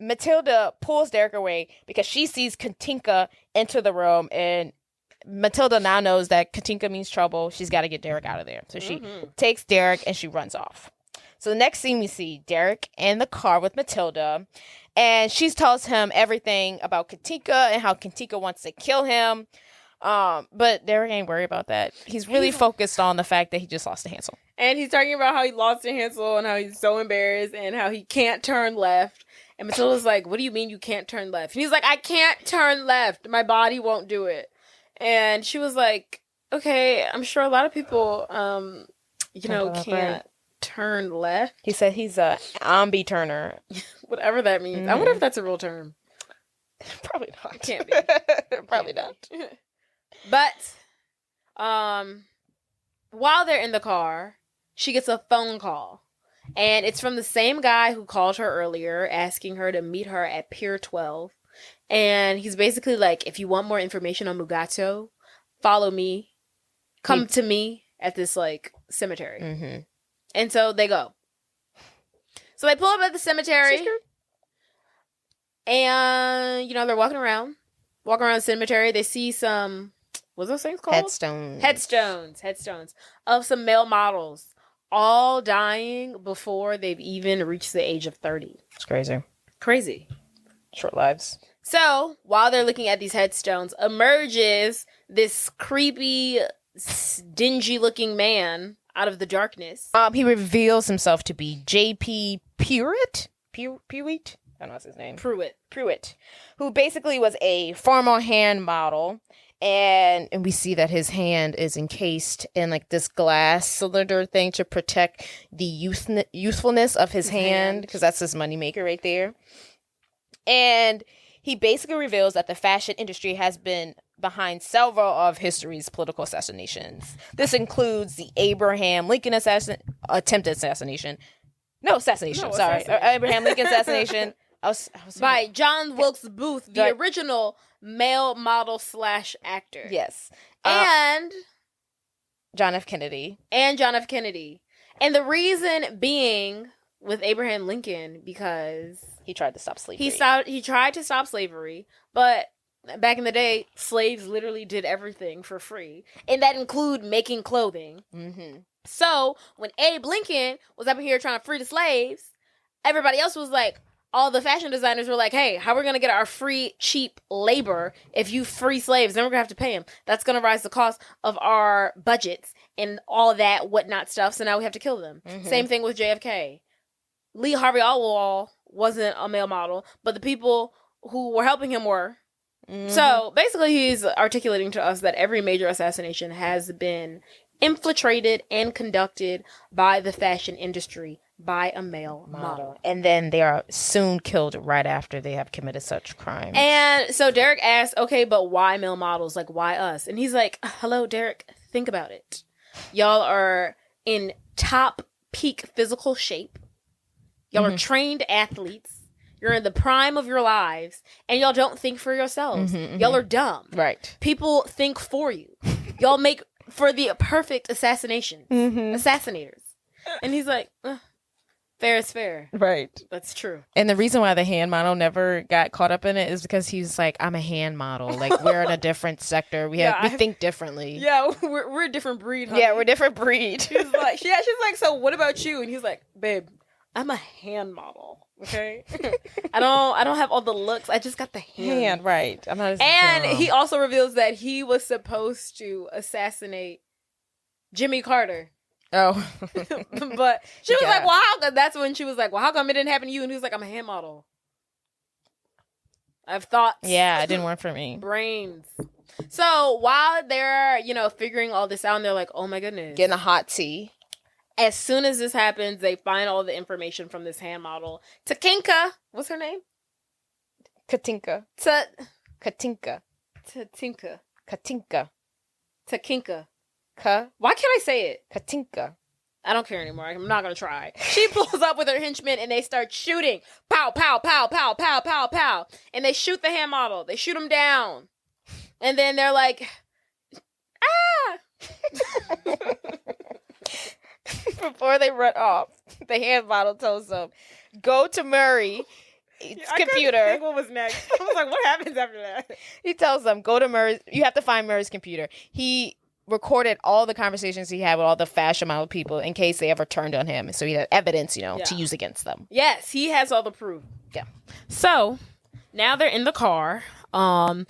Matilda pulls Dereck away because she sees Katinka enter the room, and Matilda now knows that Katinka means trouble. She's got to get Dereck out of there. So she takes Dereck and she runs off. So the next scene we see Dereck in the car with Matilda, and she tells him everything about Katinka and how Katinka wants to kill him. But Dereck ain't worried about that. He's really focused on the fact that he just lost to Hansel. And he's talking about how he lost to Hansel and how he's so embarrassed and how he can't turn left. And Matilda's like, what do you mean you can't turn left? And he's like, I can't turn left. My body won't do it. And she was like, okay, I'm sure a lot of people, can't turn left. He said he's a ambi-turner. Whatever that means. I wonder if that's a real term. Probably not. It can't be. Probably not. But, while they're in the car, she gets a phone call. And it's from the same guy who called her earlier, asking her to meet her at Pier 12. And he's basically like, if you want more information on Mugatu, follow me. Come to me at this, cemetery. And so they go. So they pull up at the cemetery. And, they're walking around the cemetery. They see some, what's those things called? Headstones. Headstones of some male models. all dying before they've even reached the age of 30. It's crazy. Crazy. Short lives. So, while they're looking at these headstones, emerges this creepy, dingy-looking man out of the darkness. He reveals himself to be J.P. Pruitt? Pruitt? I don't know what's his name. Pruitt. Who basically was a formal hand model. And we see that his hand is encased in like this glass cylinder thing to protect the youthfulness of his hand, because that's his moneymaker right there. And he basically reveals that the fashion industry has been behind several of history's political assassinations. This includes the Abraham Lincoln attempted assassination. Abraham Lincoln assassination. By John Wilkes Booth, the original male model / actor. Yes. And John F. Kennedy. And the reason being with Abraham Lincoln, because he tried to stop slavery. He tried to stop slavery, but back in the day, slaves literally did everything for free. And that included making clothing. Mm-hmm. So when Abe Lincoln was up here trying to free the slaves, everybody else was like, all the fashion designers were like, hey, how are we going to get our free, cheap labor if you free slaves? Then we're going to have to pay them. That's going to rise the cost of our budgets and all that whatnot stuff. So now we have to kill them. Mm-hmm. Same thing with JFK. Lee Harvey Oswald wasn't a male model, but the people who were helping him were. Mm-hmm. So basically he's articulating to us that every major assassination has been infiltrated and conducted by the fashion industry, by a male model. And then they are soon killed right after they have committed such crimes. And so Dereck asks, okay, but why male models? Like, why us? And he's like, hello, Dereck, think about it. Y'all are in top peak physical shape. Y'all are trained athletes. You're in the prime of your lives. And y'all don't think for yourselves. Y'all are dumb. Right. People think for you. Y'all make for the perfect assassinators. And he's like, fair is fair. Right. That's true. And the reason why the hand model never got caught up in it is because he's like, I'm a hand model. Like, we're in a different sector. We think differently. Yeah, we're a different breed, honey. Yeah, we're a different breed. She's like, she's like, so what about you? And he's like, babe, I'm a hand model. Okay? I don't have all the looks. I just got the hand. Right. I'm not and he also reveals that he was supposed to assassinate Jimmy Carter. Oh. But she was like, well, that's when she was like, well, how come it didn't happen to you? And he was like, I'm a hand model. I have thoughts. Yeah, it didn't work for me. Brains. So while they're, figuring all this out, and they're like, oh my goodness. Getting a hot tea. As soon as this happens, they find all the information from this hand model. Takinka. What's her name? Katinka. Takinka. Why can't I say it? Katinka. I don't care anymore. I'm not going to try. She pulls up with her henchmen and they start shooting. Pow, pow, pow, pow, pow, pow, pow. And they shoot the hand model. They shoot him down. And then they're like, ah! Before they run off, the hand model tells them, go to Murray's computer. I couldn't think what was next. I was like, what happens after that? He tells them, go to Murray's. You have to find Murray's computer. He recorded all the conversations he had with all the fashion model people in case they ever turned on him. So he had evidence, to use against them. Yes, he has all the proof. Yeah. So now they're in the car. And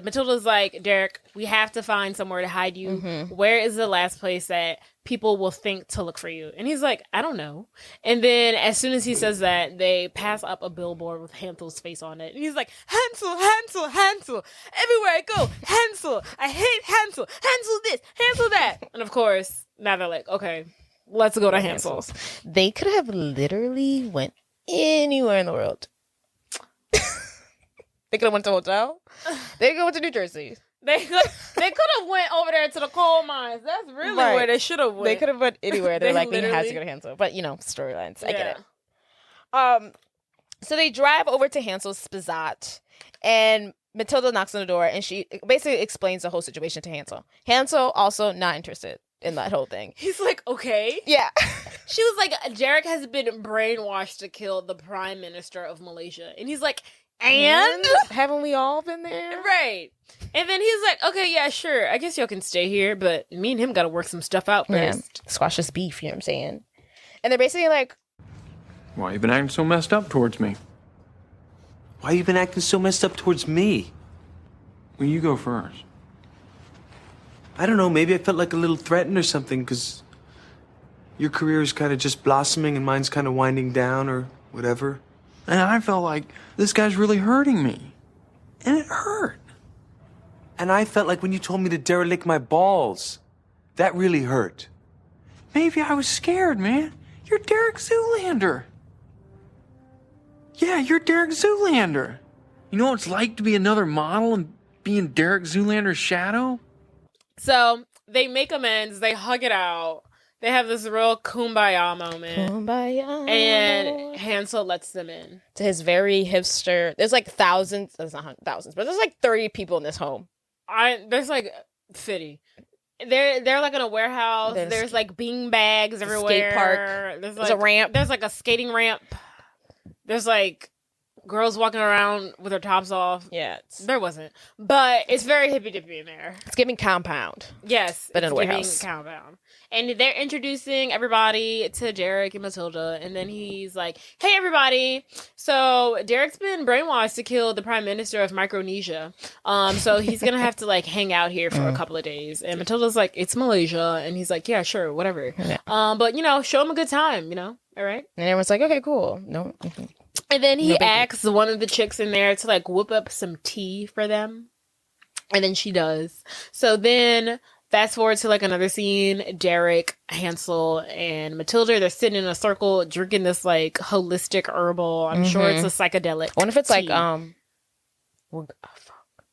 Matilda's like, Dereck, we have to find somewhere to hide you. Mm-hmm. Where is the last place that people will think to look for you? And he's like, I don't know. And then as soon as he says that, they pass up a billboard with Hansel's face on it. And he's like, Hansel, Hansel, Hansel. Everywhere I go, Hansel. I hate Hansel. Hansel this, Hansel that. And of course, now they're like, okay, let's go to Hansel's. They could have literally went anywhere in the world. They could have went to a hotel. They could have went to New Jersey. They could have went over there to the coal mines. That's really where they should have went. They could have went anywhere. They're like, we had to go to Hansel. But, storylines. I get it. So they drive over to Hansel's Spazat, and Matilda knocks on the door, and she basically explains the whole situation to Hansel. Hansel also not interested in that whole thing. He's like, okay. Yeah. She was like, Dereck has been brainwashed to kill the prime minister of Malaysia. And he's like, And haven't we all been there? right. And then he's like, okay, yeah, sure. I guess y'all can stay here, but me and him got to work some stuff out first. Yeah. Squash this beef, you know what I'm saying? And they're basically like, Why you been acting so messed up towards me? Why you been acting so messed up towards me? Well, you go first. I don't know, maybe I felt like a little threatened or something, because your career is kind of just blossoming and mine's kind of winding down or whatever. And I felt like this guy's really hurting me. And it hurt. And I felt like when you told me to derelict my balls, that really hurt. Maybe I was scared, man. You're Dereck Zoolander. Yeah, you're Dereck Zoolander. You know what it's like to be another model and be in Dereck Zoolander's shadow? So they make amends. They hug it out. They have this real kumbaya moment. Kumbaya. And Hansel lets them in. To his very hipster. There's like thousands. There's not thousands, but there's like 30 people in this home. There's like 50. They're like in a warehouse. There's like bean bags everywhere. Skate park. There's a ramp. There's like a skating ramp. There's like girls walking around with their tops off. Yeah. There wasn't. But it's very hippy-dippy in there. It's giving compound. Yes. But in a giving warehouse. Compound. And they're introducing everybody to Dereck and Matilda. And then he's like, hey, everybody. So Derek's been brainwashed to kill the prime minister of Micronesia. So he's going to have to like hang out here for a couple of days. And Matilda's like, it's Malaysia. And he's like, yeah, sure, whatever. Yeah. But, show him a good time, all right? And everyone's like, okay, cool. No. And then he asks one of the chicks in there to like whip up some tea for them. And then she does. So then fast forward to like another scene, Dereck, Hansel, and Matilda, they're sitting in a circle drinking this like holistic herbal. I'm sure it's a psychedelic. I wonder if it's tea. like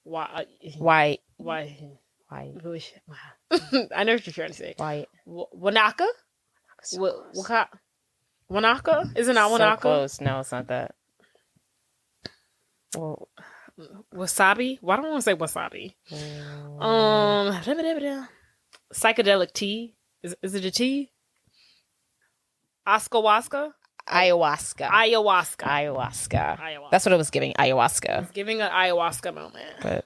White. White. I know what you're trying to say. White. Wanaka? Wanaka? Is it not So Wanaka? close. No, it's not that. Well, Wasabi? Why don't I want to say wasabi? Psychedelic tea. Is it a tea? Ayahuasca. That's what it was giving. Ayahuasca. It's giving an ayahuasca moment. But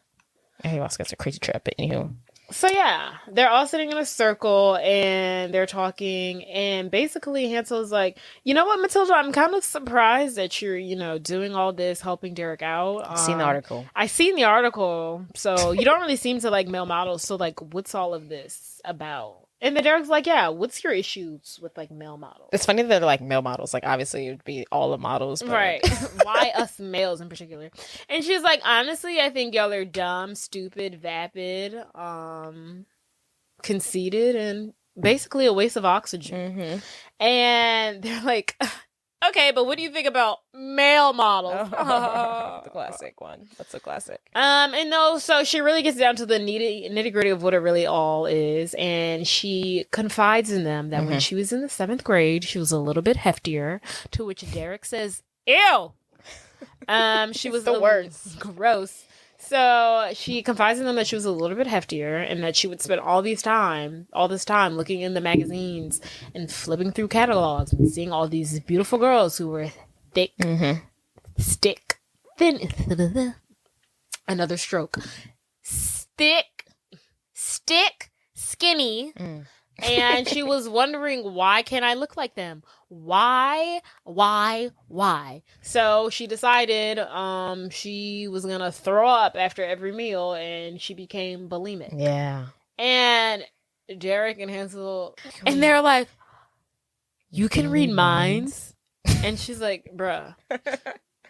ayahuasca's a crazy trip. But anywho. So yeah, they're all sitting in a circle and they're talking, and basically Hansel's like, you know what, Matilda, I'm kind of surprised that you're, doing all this, helping Dereck out. I've seen the article. I seen the article. So you don't really seem to like male models. So like, what's all of this about? And then Derek's like, yeah, what's your issues with like male models? It's funny that they're like male models. Like obviously it would be all the models. But... Right. Why us males in particular? And she's like, honestly, I think y'all are dumb, stupid, vapid, conceited, and basically a waste of oxygen. Mm-hmm. And they're like, okay, but what do you think about male models? The classic one. That's a classic. And no, so she really gets down to the nitty gritty of what it really all is, and she confides in them that when she was in the 7th grade, she was a little bit heftier. To which Dereck says, "Ew." She was the worst. Gross. So she confides in them that she was a little bit heftier and that she would spend all this time looking in the magazines and flipping through catalogs and seeing all these beautiful girls who were thick, thin, another stroke, skinny. And she was wondering, why can't I look like them? Why? So she decided she was going to throw up after every meal, and she became bulimic. Yeah. And Dereck and Hansel, and they're like, you can read minds? And she's like, bruh,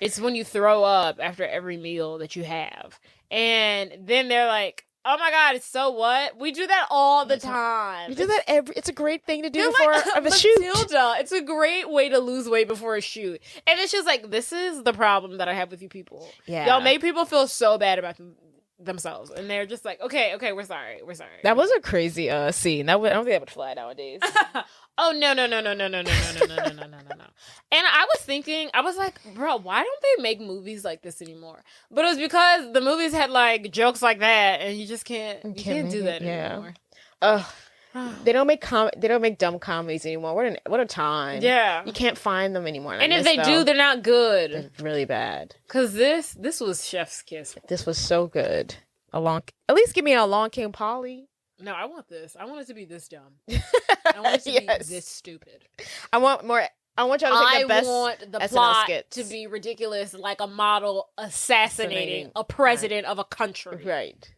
it's when you throw up after every meal that you have. And then they're like, oh my God, it's so what? We do that all the time. We do that it's a great thing to do before a shoot. Matilda, it's a great way to lose weight before a shoot. And it's just like, this is the problem that I have with you people. Yeah. Y'all make people feel so bad about themselves. And they're just like, okay, we're sorry. That was a crazy scene. I don't think that would fly nowadays. Oh, no. And I was thinking, I was like, bro, why don't they make movies like this anymore? But it was because the movies had like jokes like that, and you just can't do that anymore. They don't make dumb comedies anymore. What a time. Yeah. You can't find them anymore. And if they do, they're not good. they're really bad. Because this was chef's kiss. This was so good. At least give me a Along Came Polly. No, I want this. I want it to be this dumb. I want it to be this stupid. I want more. I want y'all to take the best. I want the SNL plot skits. to be ridiculous, like a model assassinating a president of a country. Right.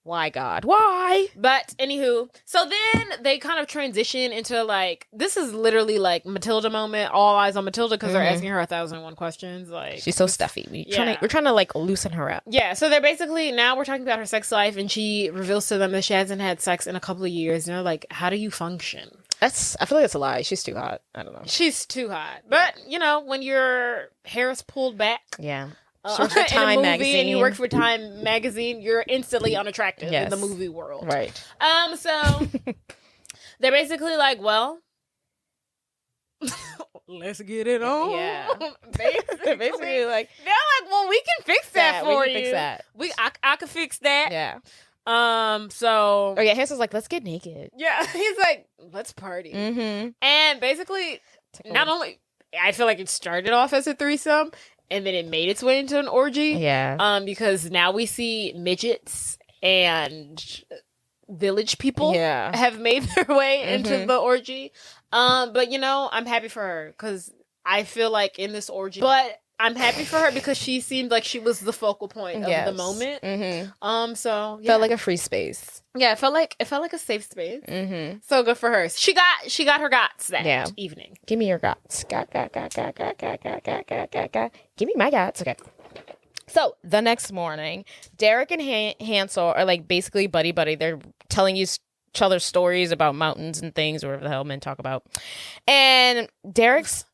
Why, God? Why? But anywho, so then they kind of transition into like, this is literally like Matilda moment, all eyes on Matilda, because they're asking her 1,001 questions. Like, she's so stuffy. We're trying to like loosen her up. Yeah, so they're basically, now we're talking about her sex life, and she reveals to them that she hasn't had sex in a couple of years. And they're like, how do you function? I feel like that's a lie. She's too hot. I don't know. She's too hot. But, you know, when your hair is pulled back. Yeah. In a movie and you work for Time magazine, you're instantly unattractive in the movie world. Right. So they're basically like, well, let's get it on. Yeah. basically like, they're like, well, we can fix that for you. Fix that. I can fix that. Yeah. So. Oh yeah, Hansel's like, let's get naked. Yeah. He's like, let's party. Mm-hmm. And basically, not only, I feel like it started off as a threesome, and then it made its way into an orgy. Yeah. Because now we see midgets and village people have made their way into the orgy. But, you know, I'm happy for her because I feel like in this orgy. But I'm happy for her because she seemed like she was the focal point of the moment. Mm-hmm. So yeah. Felt like a free space. Yeah, it felt like a safe space. Mm-hmm. So good for her. She got her gots that evening. Give me your gots. Give me my gots. Okay. So the next morning, Dereck and Hansel are like basically buddy. They're telling each other stories about mountains and things, or whatever the hell men talk about. And Derek's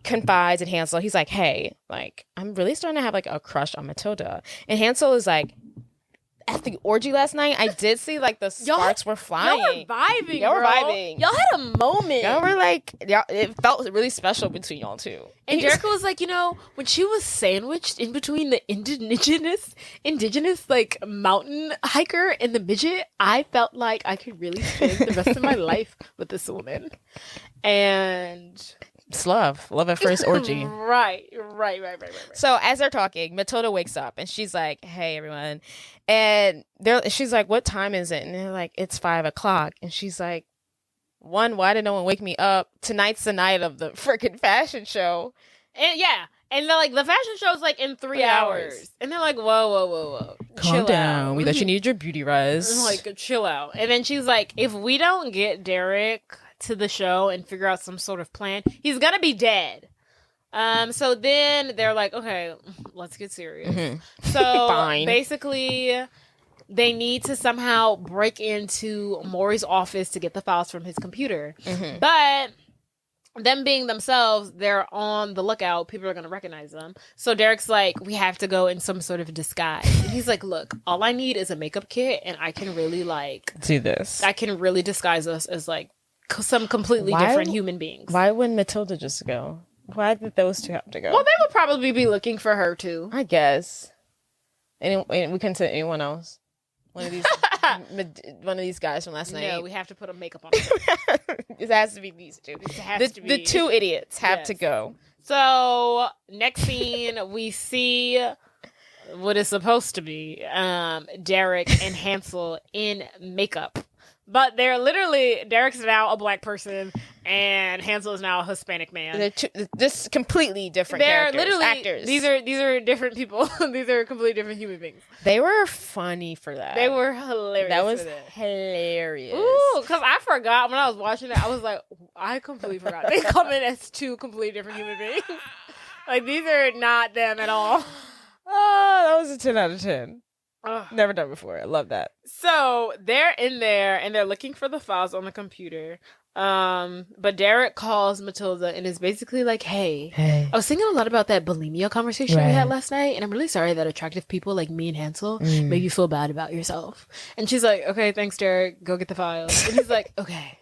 confides in Hansel. He's like, hey, like, I'm really starting to have like a crush on Matilda. And Hansel is like, at the orgy last night, I did see like the sparks were flying. Y'all were vibing. Y'all had a moment. Y'all were like, it felt really special between y'all two. And Dereck was like, you know, when she was sandwiched in between the indigenous like mountain hiker and the midget, I felt like I could really spend the rest of my life with this woman. And it's love at first orgy. Right. So as they're talking, Matilda wakes up and she's like, hey everyone. And she's like, what time is it? And they're like, it's 5:00. And she's like, why did no one wake me up? Tonight's the night of the freaking fashion show. And and they're like, the fashion show's like in 3 hours. And they're like, whoa. Calm down. We thought you needed your beauty rise. Like, chill out. And then she's like, if we don't get Dereck to the show and figure out some sort of plan, he's gonna be dead. So then they're like, okay, let's get serious. Mm-hmm. So basically they need to somehow break into Maury's office to get the files from his computer. Mm-hmm. But them being themselves, they're on the lookout. People are going to recognize them. So Derek's like, we have to go in some sort of disguise. And he's like, look, all I need is a makeup kit and I can really like do this. I can really disguise us as like some completely different human beings. Why wouldn't Matilda just go? Why did those two have to go? Well, they would probably be looking for her too, I guess. And we couldn't say anyone else. One of these guys from last night. No, we have to put a makeup on them. It has to be these two. The two idiots have to go. So next scene, we see what is supposed to be Dereck and Hansel in makeup. But they're literally, Derek's now a black person and Hansel is now a Hispanic man. They're just completely different characters. Literally actors. These are different people. These are completely different human beings. They were funny for that. They were hilarious. That was hilarious. Ooh, because I forgot when I was watching it. I was like, I completely forgot. They come in as two completely different human beings. Like, these are not them at all. Oh, that was a 10 out of 10. Never done before. I love that. So they're in there and they're looking for the files on the computer. But Dereck calls Matilda and is basically like, hey, I was thinking a lot about that bulimia conversation we had last night, and I'm really sorry that attractive people like me and Hansel make you feel bad about yourself. And she's like, okay, thanks, Dereck. Go get the files. And he's like, okay.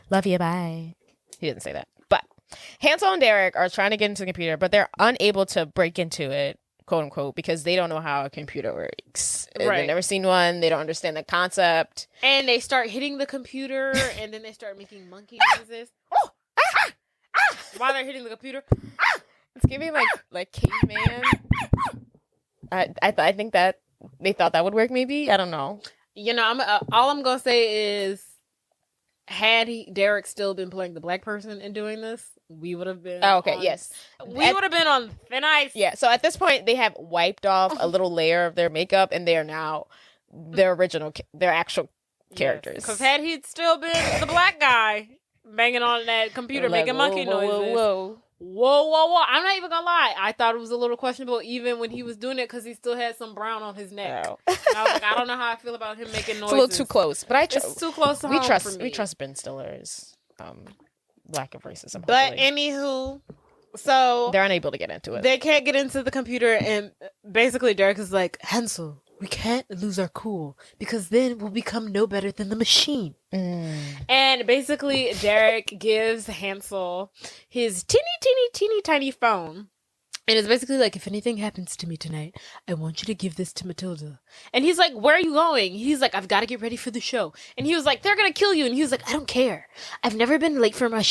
Love you, bye. He didn't say that. But Hansel and Dereck are trying to get into the computer, but they're unable to break into it quote unquote, because they don't know how a computer works. Right. They've never seen one. They don't understand the concept. And they start hitting the computer, and then they start making monkey noises. While they're hitting the computer. It's giving like caveman. I think that they thought that would work. Maybe, I don't know. You know, all I'm gonna say is, had Dereck still been playing the black person and doing this, we would have been. Oh, okay, yes, we would have been on thin ice. Yeah. So at this point, they have wiped off a little layer of their makeup, and they are now their actual characters. Because had he still been the black guy banging on that computer, making monkey noises. Whoa. I'm not even gonna lie. I thought it was a little questionable even when he was doing it because he still had some brown on his neck. Oh. And I was like, I don't know how I feel about him making noises. It's a little too close. But it's too close to home for me. We trust Ben Stiller's lack of racism. But hopefully. anywho, so they're unable to get into it. They can't get into the computer, and basically Dereck is like, Hansel, we can't lose our cool because then we'll become no better than the machine. And basically Dereck gives Hansel his teeny tiny phone. And it's basically like, if anything happens to me tonight, I want you to give this to Matilda. And he's like, where are you going? He's like, I've got to get ready for the show. And he was like, they're going to kill you. And he was like, I don't care. I've never been late for a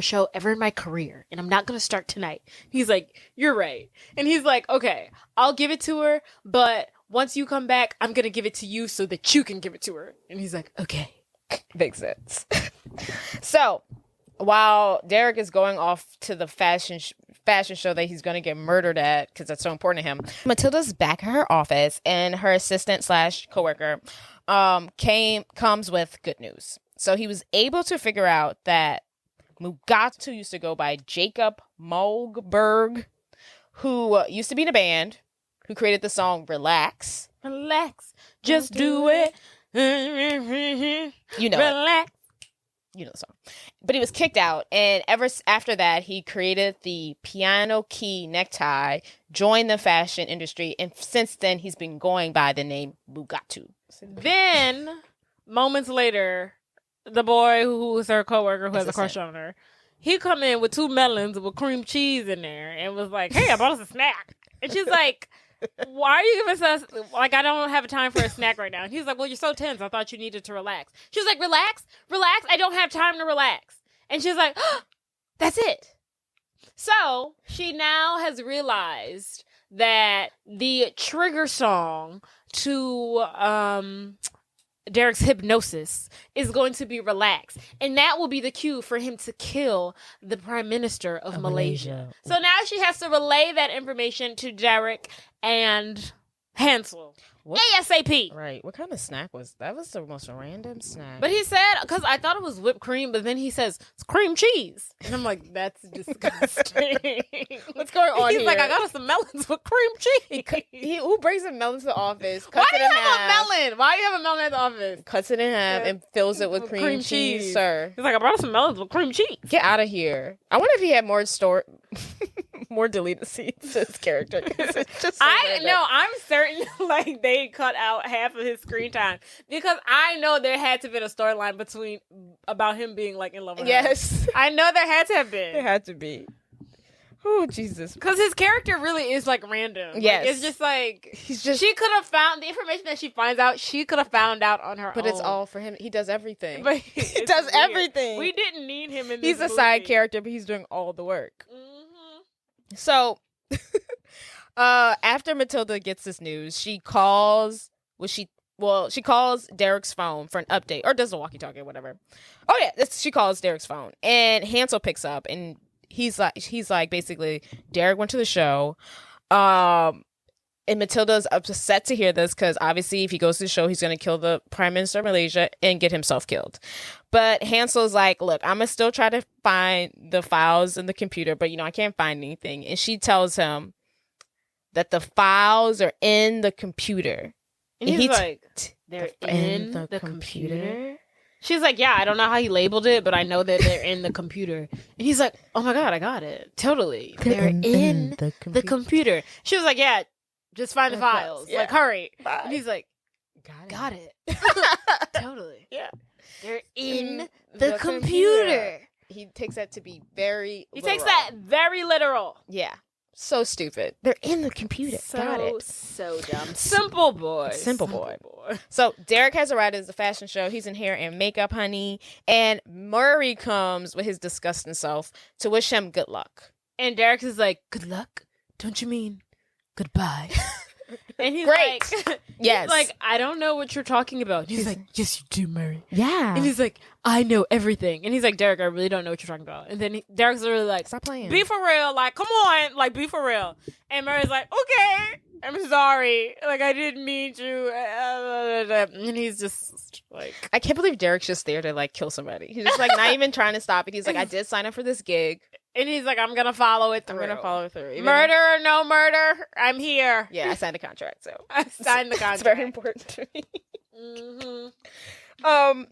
show ever in my career. And I'm not going to start tonight. He's like, you're right. And he's like, okay, I'll give it to her. But once you come back, I'm going to give it to you so that you can give it to her. And he's like, okay. Makes sense. So while Dereck is going off to the fashion show that he's going to get murdered at because that's so important to him, Matilda's back at her office, and her assistant / coworker comes with good news. So he was able to figure out that Mugatu used to go by Jacob Moldberg, who used to be in a band, who created the song Relax. Just do it. You know Relax. You know the song. But he was kicked out, and ever after that, he created the piano key necktie, joined the fashion industry, and since then, he's been going by the name Mugatu. Then, moments later, the boy who was her coworker who has a crush on her, he come in with 2 melons with cream cheese in there and was like, hey, I bought us a snack. And she's like, why are you giving us, like, I don't have time for a snack right now. And he's like, well, you're so tense. I thought you needed to relax. She was like, relax? I don't have time to relax. And she's like, oh, that's it. So she now has realized that the trigger song to Dereck's hypnosis is going to be Relax. And that will be the cue for him to kill the Prime Minister of Malaysia. So now she has to relay that information to Dereck and Hansel. ASAP. Right. What kind of snack was that? Was the most random snack. But he said, because I thought it was whipped cream, but then he says, it's cream cheese. And I'm like, that's disgusting. What's going on here? He's like, I got us some melons with cream cheese. Who brings a melon to the office? Why do you have a melon? Why do you have a melon at the office? Cuts it in half and fills it with cream cheese, sir. He's like, I brought us some melons with cream cheese. Get out of here. I wonder if he had more deleted scenes to his character. It's just so I'm certain like they cut out half of his screen time because I know there had to have been a storyline about him being like in love with her. Yes. I know there had to have been. There had to be. Oh, Jesus. Because his character really is like random. Yes. Like, it's just like she could have found the information that she finds out, she could have found out on her own. But it's all for him. He does everything. But he does weird. Everything. We didn't need him in this He's a side character, but he's doing all the work. Mm-hmm. So after Matilda gets this news, she calls Dereck's phone for an update, or does the walkie-talkie or whatever. Oh yeah, she calls Dereck's phone, and Hansel picks up, and he's like basically, Dereck went to the show, and Matilda's upset to hear this because obviously if he goes to the show, he's going to kill the Prime Minister of Malaysia and get himself killed. But Hansel's like, look, I'm going to still try to find the files in the computer, but I can't find anything. And she tells him that the files are in the computer. And he's like, they're in the computer? She's like, yeah, I don't know how he labeled it, but I know that they're in the computer. And he's like, oh my God, I got it. Totally. They're in the computer. She was like, yeah, just find the files. Yeah. Like, hurry. Bye. And he's like, got it. Totally. Yeah. They're in the computer. He takes that to be very literal. Takes that very literal. Yeah. So stupid. They're in the computer. Got it. So dumb. Simple boy. Simple boy. So Dereck has arrived at the fashion show. He's in hair and makeup, honey. And Murray comes with his disgusting self to wish him good luck. And Dereck is like, good luck? Don't you mean goodbye? And he's Great. like, Yes. he's like, I don't know what you're talking about. He's like, yes, you do, Murray. Yeah. And he's like, I know everything. And he's like, Dereck, I really don't know what you're talking about. And then Derek's really like, Stop playing. be for real. Like, come on. Like, be for real. And Murray's like, okay, I'm sorry. Like, I didn't mean to. And he's just like, I can't believe Derek's just there to like kill somebody. He's just like not even trying to stop it. He's like, I did sign up for this gig. and he's like, I'm going to follow it through. I'm gonna follow through. Even Murder or no murder, I'm here. Yeah, I signed a contract, so I signed the contract. it's very important to me. Mm-hmm.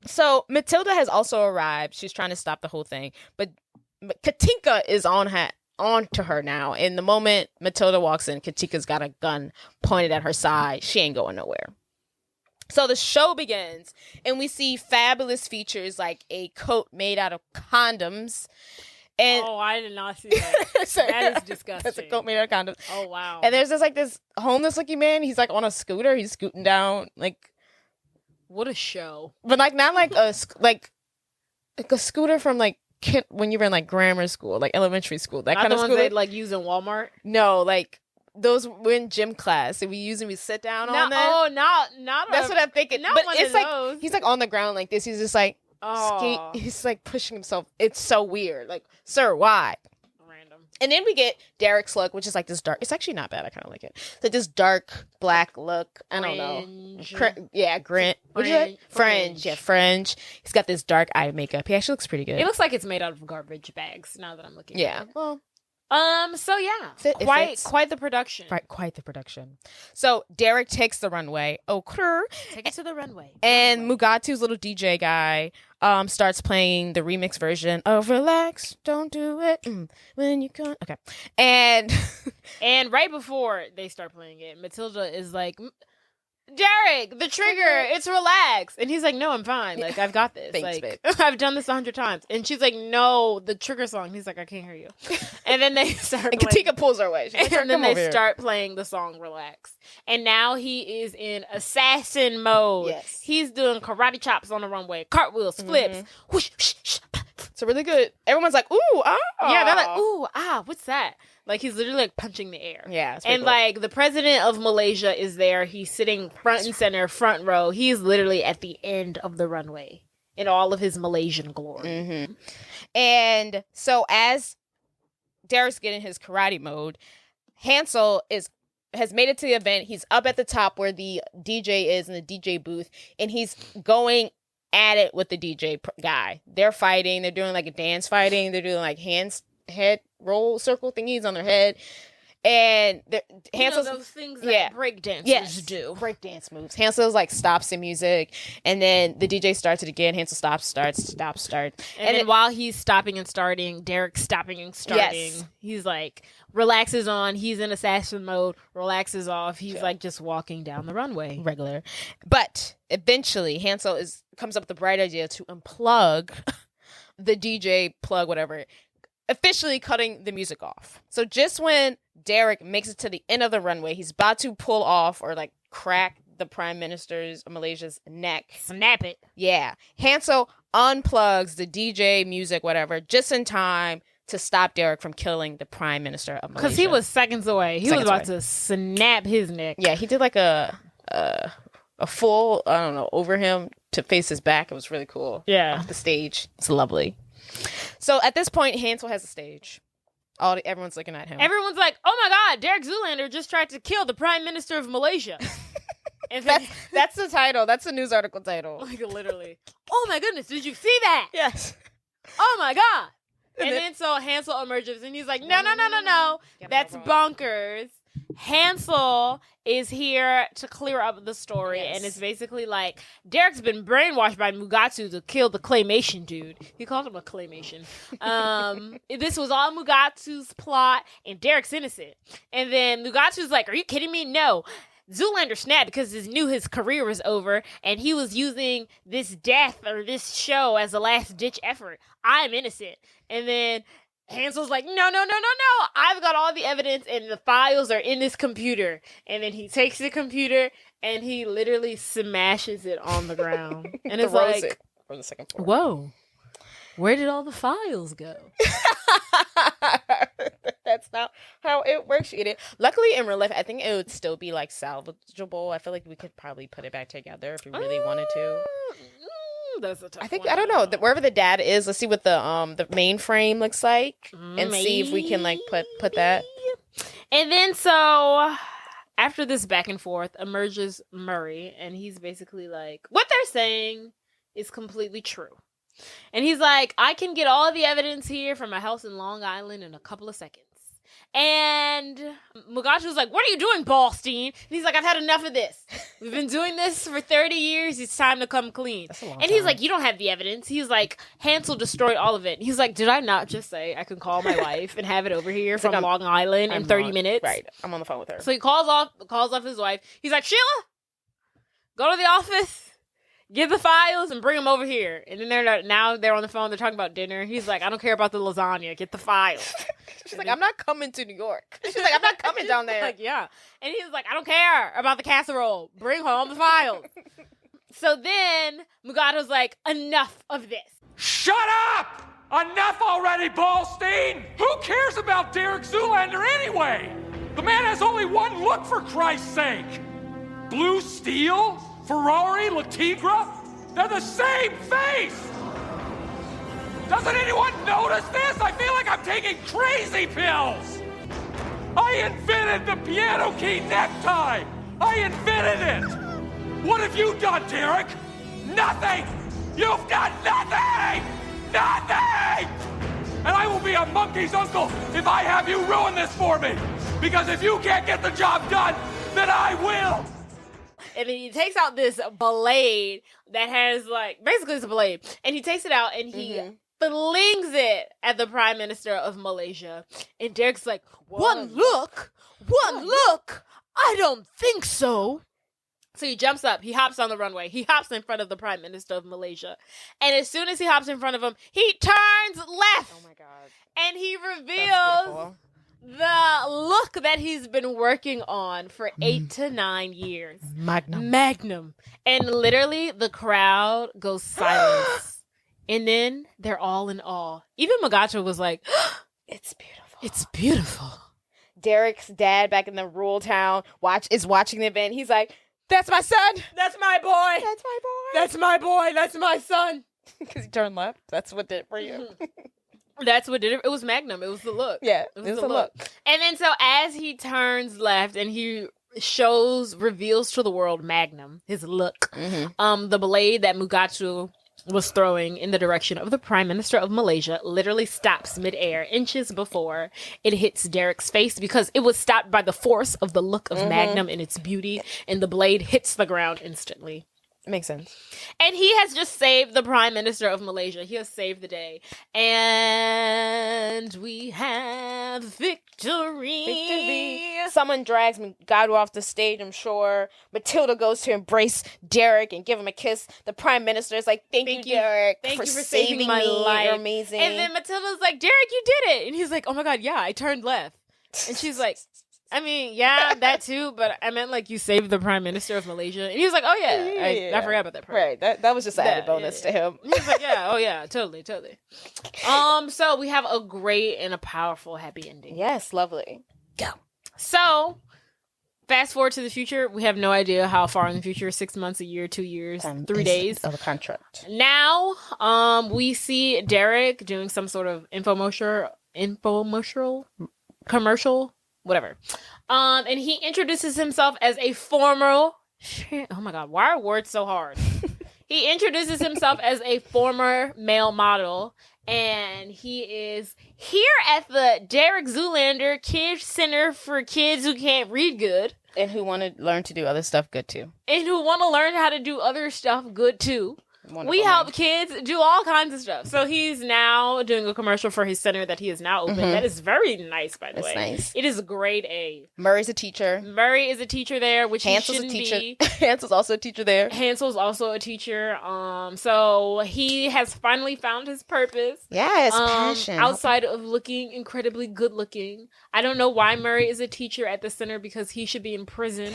So Matilda has also arrived. She's trying to stop the whole thing, but Katinka is on to her now. And the moment Matilda walks in, Katika's got a gun pointed at her side. She ain't going nowhere. So the show begins, and we see fabulous features like a coat made out of condoms. And Oh, I did not see that. That is disgusting. That's a coat made out of condoms. Oh, wow. And there's this homeless looking man. He's like on a scooter. He's scooting down What a show. but like not like a scooter from like when you were in like grammar school, like elementary school, that Not kind the of ones scooter. they like use in Walmart. No, like those were in gym class. And we sit down on them. Oh, not. That's what I'm thinking. not But one it's of like those. he's like on the ground like this. He's just like Oh, he's like pushing himself. It's so weird. Like, sir, why? random. And then we get Derek's look, which is like this dark. It's actually not bad. I kind of like it. It's like this dark black look. I don't know. Grant. What'd you say? Fringe. Yeah, fringe. He's got this dark eye makeup. He actually looks pretty good. It looks like it's made out of garbage bags. Now that I'm looking. Yeah. At it. Well, So yeah, It fits. quite the production. quite the production. So Dereck takes the runway. Take it to the runway. And Mugatu's little DJ guy starts playing the remix version of Relax, Don't Do It When You Can. Okay. And And right before they start playing it, Matilda is like, Dereck, the trigger, it's relax. And he's like, no, I'm fine. Like, I've got this. Thanks, like, babe. I've done this 100 times. And she's like, no, the trigger song. And he's like, I can't hear you. And then they start and playing. Katika pulls her away. She's like, And then "Come over they here." start playing the song Relax. And now he is in assassin mode. Yes. He's doing karate chops on the runway, cartwheels, flips. Whoosh, whoosh, whoosh. So really good. Everyone's like, ooh, ah. Yeah, they're like, ooh, what's that? Like, he's literally like punching the air. Yeah. It's pretty And cool. like the president of Malaysia is there. He's sitting front and center, front row. He's literally at the end of the runway in all of his Malaysian glory. Mm-hmm. And so as Derek's getting his karate mode, Hansel has made it to the event. He's up at the top where the DJ is in the DJ booth, and he's going at it with the DJ guy. They're fighting. They're doing like a dance fighting. They're doing like head roll circle thingies on their head. And Hansel's those things that break dancers do. break dance moves. Hansel's like stops the music, and then the DJ starts it again. Hansel stops, starts. And then while he's stopping and starting, Derek's stopping and starting. Yes. He's like relaxes on. He's in assassin mode. Relaxes off. He's like just walking down the runway. regular. But eventually, Hansel comes up with the bright idea to unplug the DJ plug, whatever, officially cutting the music off. So just when Dereck makes it to the end of the runway, he's about to pull off or like crack the Prime Minister's of Malaysia's neck. Snap it. Yeah. Hansel unplugs the DJ music, whatever, just in time to stop Dereck from killing the Prime Minister of Malaysia. Because he was seconds away. He Seconds was about away. to snap his neck. Yeah, he did like a full, I don't know, over him to face his back. It was really cool. Yeah. Off the stage. It's lovely. So at this point, Hansel has a stage. Everyone's looking at him. Everyone's like, oh my God, Dereck Zoolander just tried to kill the Prime Minister of Malaysia. And then, That's the title. That's the news article title. like literally, oh my goodness, did you see that? Yes. Oh my God. And then- then so Hansel emerges and he's like, no. Get That's it bonkers. Hansel is here to clear up the story, Yes. and it's basically like Derek's been brainwashed by Mugatu to kill the claymation dude. He called him a claymation. This was all Mugatu's plot, and Derek's innocent. And then Mugatu's like, "Are you kidding me? No." Zoolander snapped because he knew his career was over, and he was using this death or this show as a last ditch effort. I'm innocent. And then Hansel's like, no. I've got all the evidence and the files are in this computer. And then he takes the computer and he literally smashes it on the ground. And it's like, it from the second floor. whoa, where did all the files go? That's not how it works. Luckily, in real life, I think it would still be like salvageable. I feel like we could probably put it back together if we really wanted to. That's a tough I think one. I don't know wherever the dad is. Let's see what the mainframe looks like and see if we can like put that. And then so after this back and forth emerges Murray, and he's basically like, what they're saying is completely true. And he's like, I can get all the evidence here from a house in Long Island in a couple of seconds. And Mugatu's like, what are you doing, Ballstein? And he's like, I've had enough of this. We've been doing this for 30 years. It's time to come clean. And he's like, you don't have the evidence. He's like, Hansel destroyed all of it. He's like, did I not just say I can call my wife and have it over here from Long Island in 30 minutes? Right. I'm on the phone with her. So he calls off his wife. He's like, Sheila, go to the office. Get the files and bring them over here. And then they're on the phone. They're talking about dinner. He's like, I don't care about the lasagna. Get the files. She's like, I'm not coming to New York. She's like, I'm not coming down there. Like, yeah. And he's like, I don't care about the casserole. Bring home the files. So then Mugatu's like, enough of this. Shut up! Enough already, Ballstein! Who cares about Dereck Zoolander anyway? The man has only one look, for Christ's sake. Blue steel? Ferrari, Latigra, they're the same face! Doesn't anyone notice this? I feel like I'm taking crazy pills! I invented the piano key necktie! I invented it! What have you done, Dereck? Nothing! You've done nothing! Nothing! And I will be a monkey's uncle if I have you ruin this for me! Because if you can't get the job done, then I will! And then he takes out this blade that has basically it's a blade. And he takes it out and he flings it at the Prime Minister of Malaysia. And Derek's like, one look? I don't think so. So he jumps up. He hops on the runway. He hops in front of the Prime Minister of Malaysia. And as soon as he hops in front of him, he turns left. Oh my God. And he reveals the look that he's been working on for 8 to 9 years. Magnum. And literally the crowd goes silent. And then they're all in awe. Even Mugatu was like, it's beautiful. It's beautiful. Derek's dad back in the rural town is watching the event. He's like, that's my son. That's my boy. That's my boy. That's my boy. That's my son. Because he turned left. That's what did it for you. That's what did it. It was Magnum. It was the look. Yeah, it was the look. And then so as he turns left and he reveals to the world Magnum, his look, the blade that Mugatu was throwing in the direction of the Prime Minister of Malaysia literally stops midair inches before it hits Derek's face because it was stopped by the force of the look of Magnum and its beauty, and the blade hits the ground instantly. Makes sense. And he has just saved the Prime Minister of Malaysia. He has saved the day. And we have victory. Someone drags Mugatu off the stage, I'm sure. Matilda goes to embrace Dereck and give him a kiss. The Prime Minister is like, thank you, Dereck, Thank for you for saving my me. life. You're amazing. And then Matilda's like, Dereck, you did it. And he's like, oh my God, yeah, I turned left. And she's like, I mean, yeah, that too, but I meant like you saved the Prime Minister of Malaysia. And he was like, oh yeah, I forgot about that part. Right, that was just an added bonus to him. He was like, yeah, oh yeah, totally. So we have a great and a powerful happy ending. Yes, lovely. Go. So, fast forward to the future, we have no idea how far in the future, 6 months, a year, 2 years, 3 days. Of a contract. Now, we see Dereck doing some sort of infomercial, commercial, whatever. And he introduces himself as a former, oh my God, why are words so hard? He introduces himself as a former male model, and he is here at the Dereck Zoolander Kids Center for kids who can't read good. And who want to learn to do other stuff good too. And who want to learn how to do other stuff good too. We help kids do all kinds of stuff. So he's now doing a commercial for his center that he has now opened. That is very nice, by the way. Nice. It is grade A. Murray's a teacher. Murray is a teacher there, which Hansel's he shouldn't be. Hansel's also a teacher there. Hansel's also a teacher. So he has finally found his purpose. Yeah, his passion. Outside of looking incredibly good looking. I don't know why Murray is a teacher at the center because he should be in prison.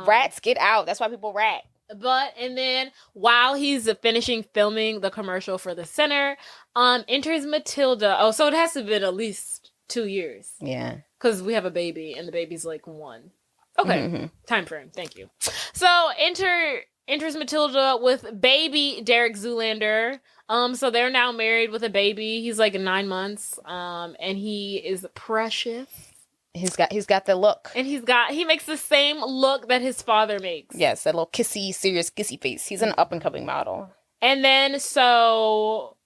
Rats, get out. That's why people rat. And then while he's finishing filming the commercial for the center, enters Matilda. Oh, so it has to have been at least 2 years. Yeah. Because we have a baby and the baby's like 1. Okay. Time frame. Thank you. So enters Matilda with baby Dereck Zoolander. So they're now married with a baby. He's like 9 months. And he is precious. He's got the look. And he makes the same look that his father makes. Yes, that little kissy, serious kissy face. He's an up and coming model. And then so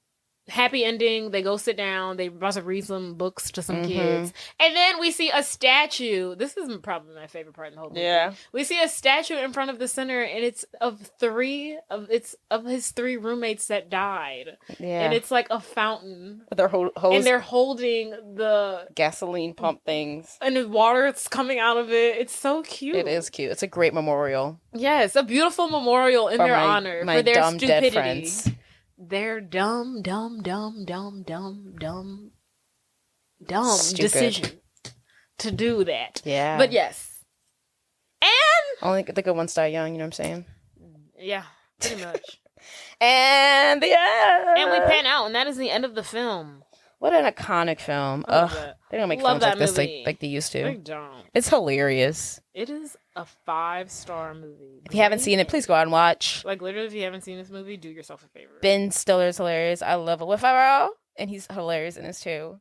happy ending, they go sit down, they about to read some books to some kids. And then we see a statue. This is probably my favorite part in the whole movie. Yeah. We see a statue in front of the center and it's of his 3 roommates that died. Yeah. And it's like a fountain. And they're holding the gasoline pump things. And the water is coming out of it. It's so cute. It is cute. It's a great memorial. Yeah, it's a beautiful memorial in their honor for their dumb stupidity. Dead friends. Their dumb Stupid. decision to do that. Yeah. But yes. And only the good ones die young, you know what I'm saying? Yeah, pretty much. And we pan out, and that is the end of the film. What an iconic film. They don't make films like this like they used to. They don't. It's hilarious. It is a 5-star movie. If you haven't seen it, please go out and watch. Like, literally, if you haven't seen this movie, do yourself a favor. Ben Stiller's hilarious. I love it. Will Ferrell, and he's hilarious in this too.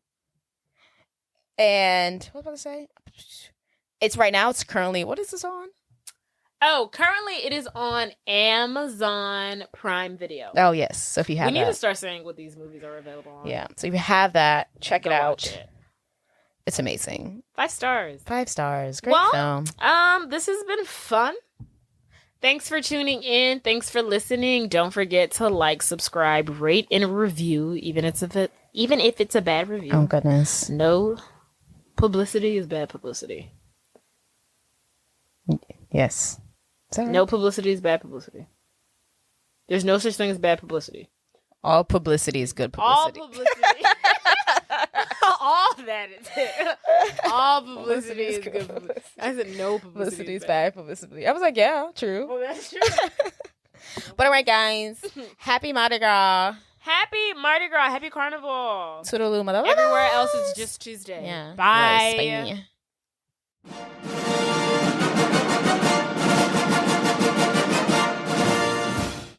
And what was I about to say? It's right now. It's currently, what is this on? Oh, currently it is on Amazon Prime Video. Oh, yes. So if you have we need to start saying what these movies are available on. Yeah. So if you have that, check it out. It. It's amazing. 5 stars. 5 stars. Great film. This has been fun. Thanks for tuning in. Thanks for listening. Don't forget to like, subscribe, rate, and review, even if it's a bad review. Oh, goodness. No publicity is bad publicity. Yes. No publicity is bad publicity. There's no such thing as bad publicity. All publicity is good publicity. All publicity. All that is it. All publicity is good publicity. I said no publicity is bad publicity. I was like, yeah, true. Well, that's true. But all right, guys. Happy Mardi Gras. Happy Mardi Gras. Happy Carnival. Toodaloo, mother. Everywhere else it's just Tuesday. Yeah. Bye. Yes, bye.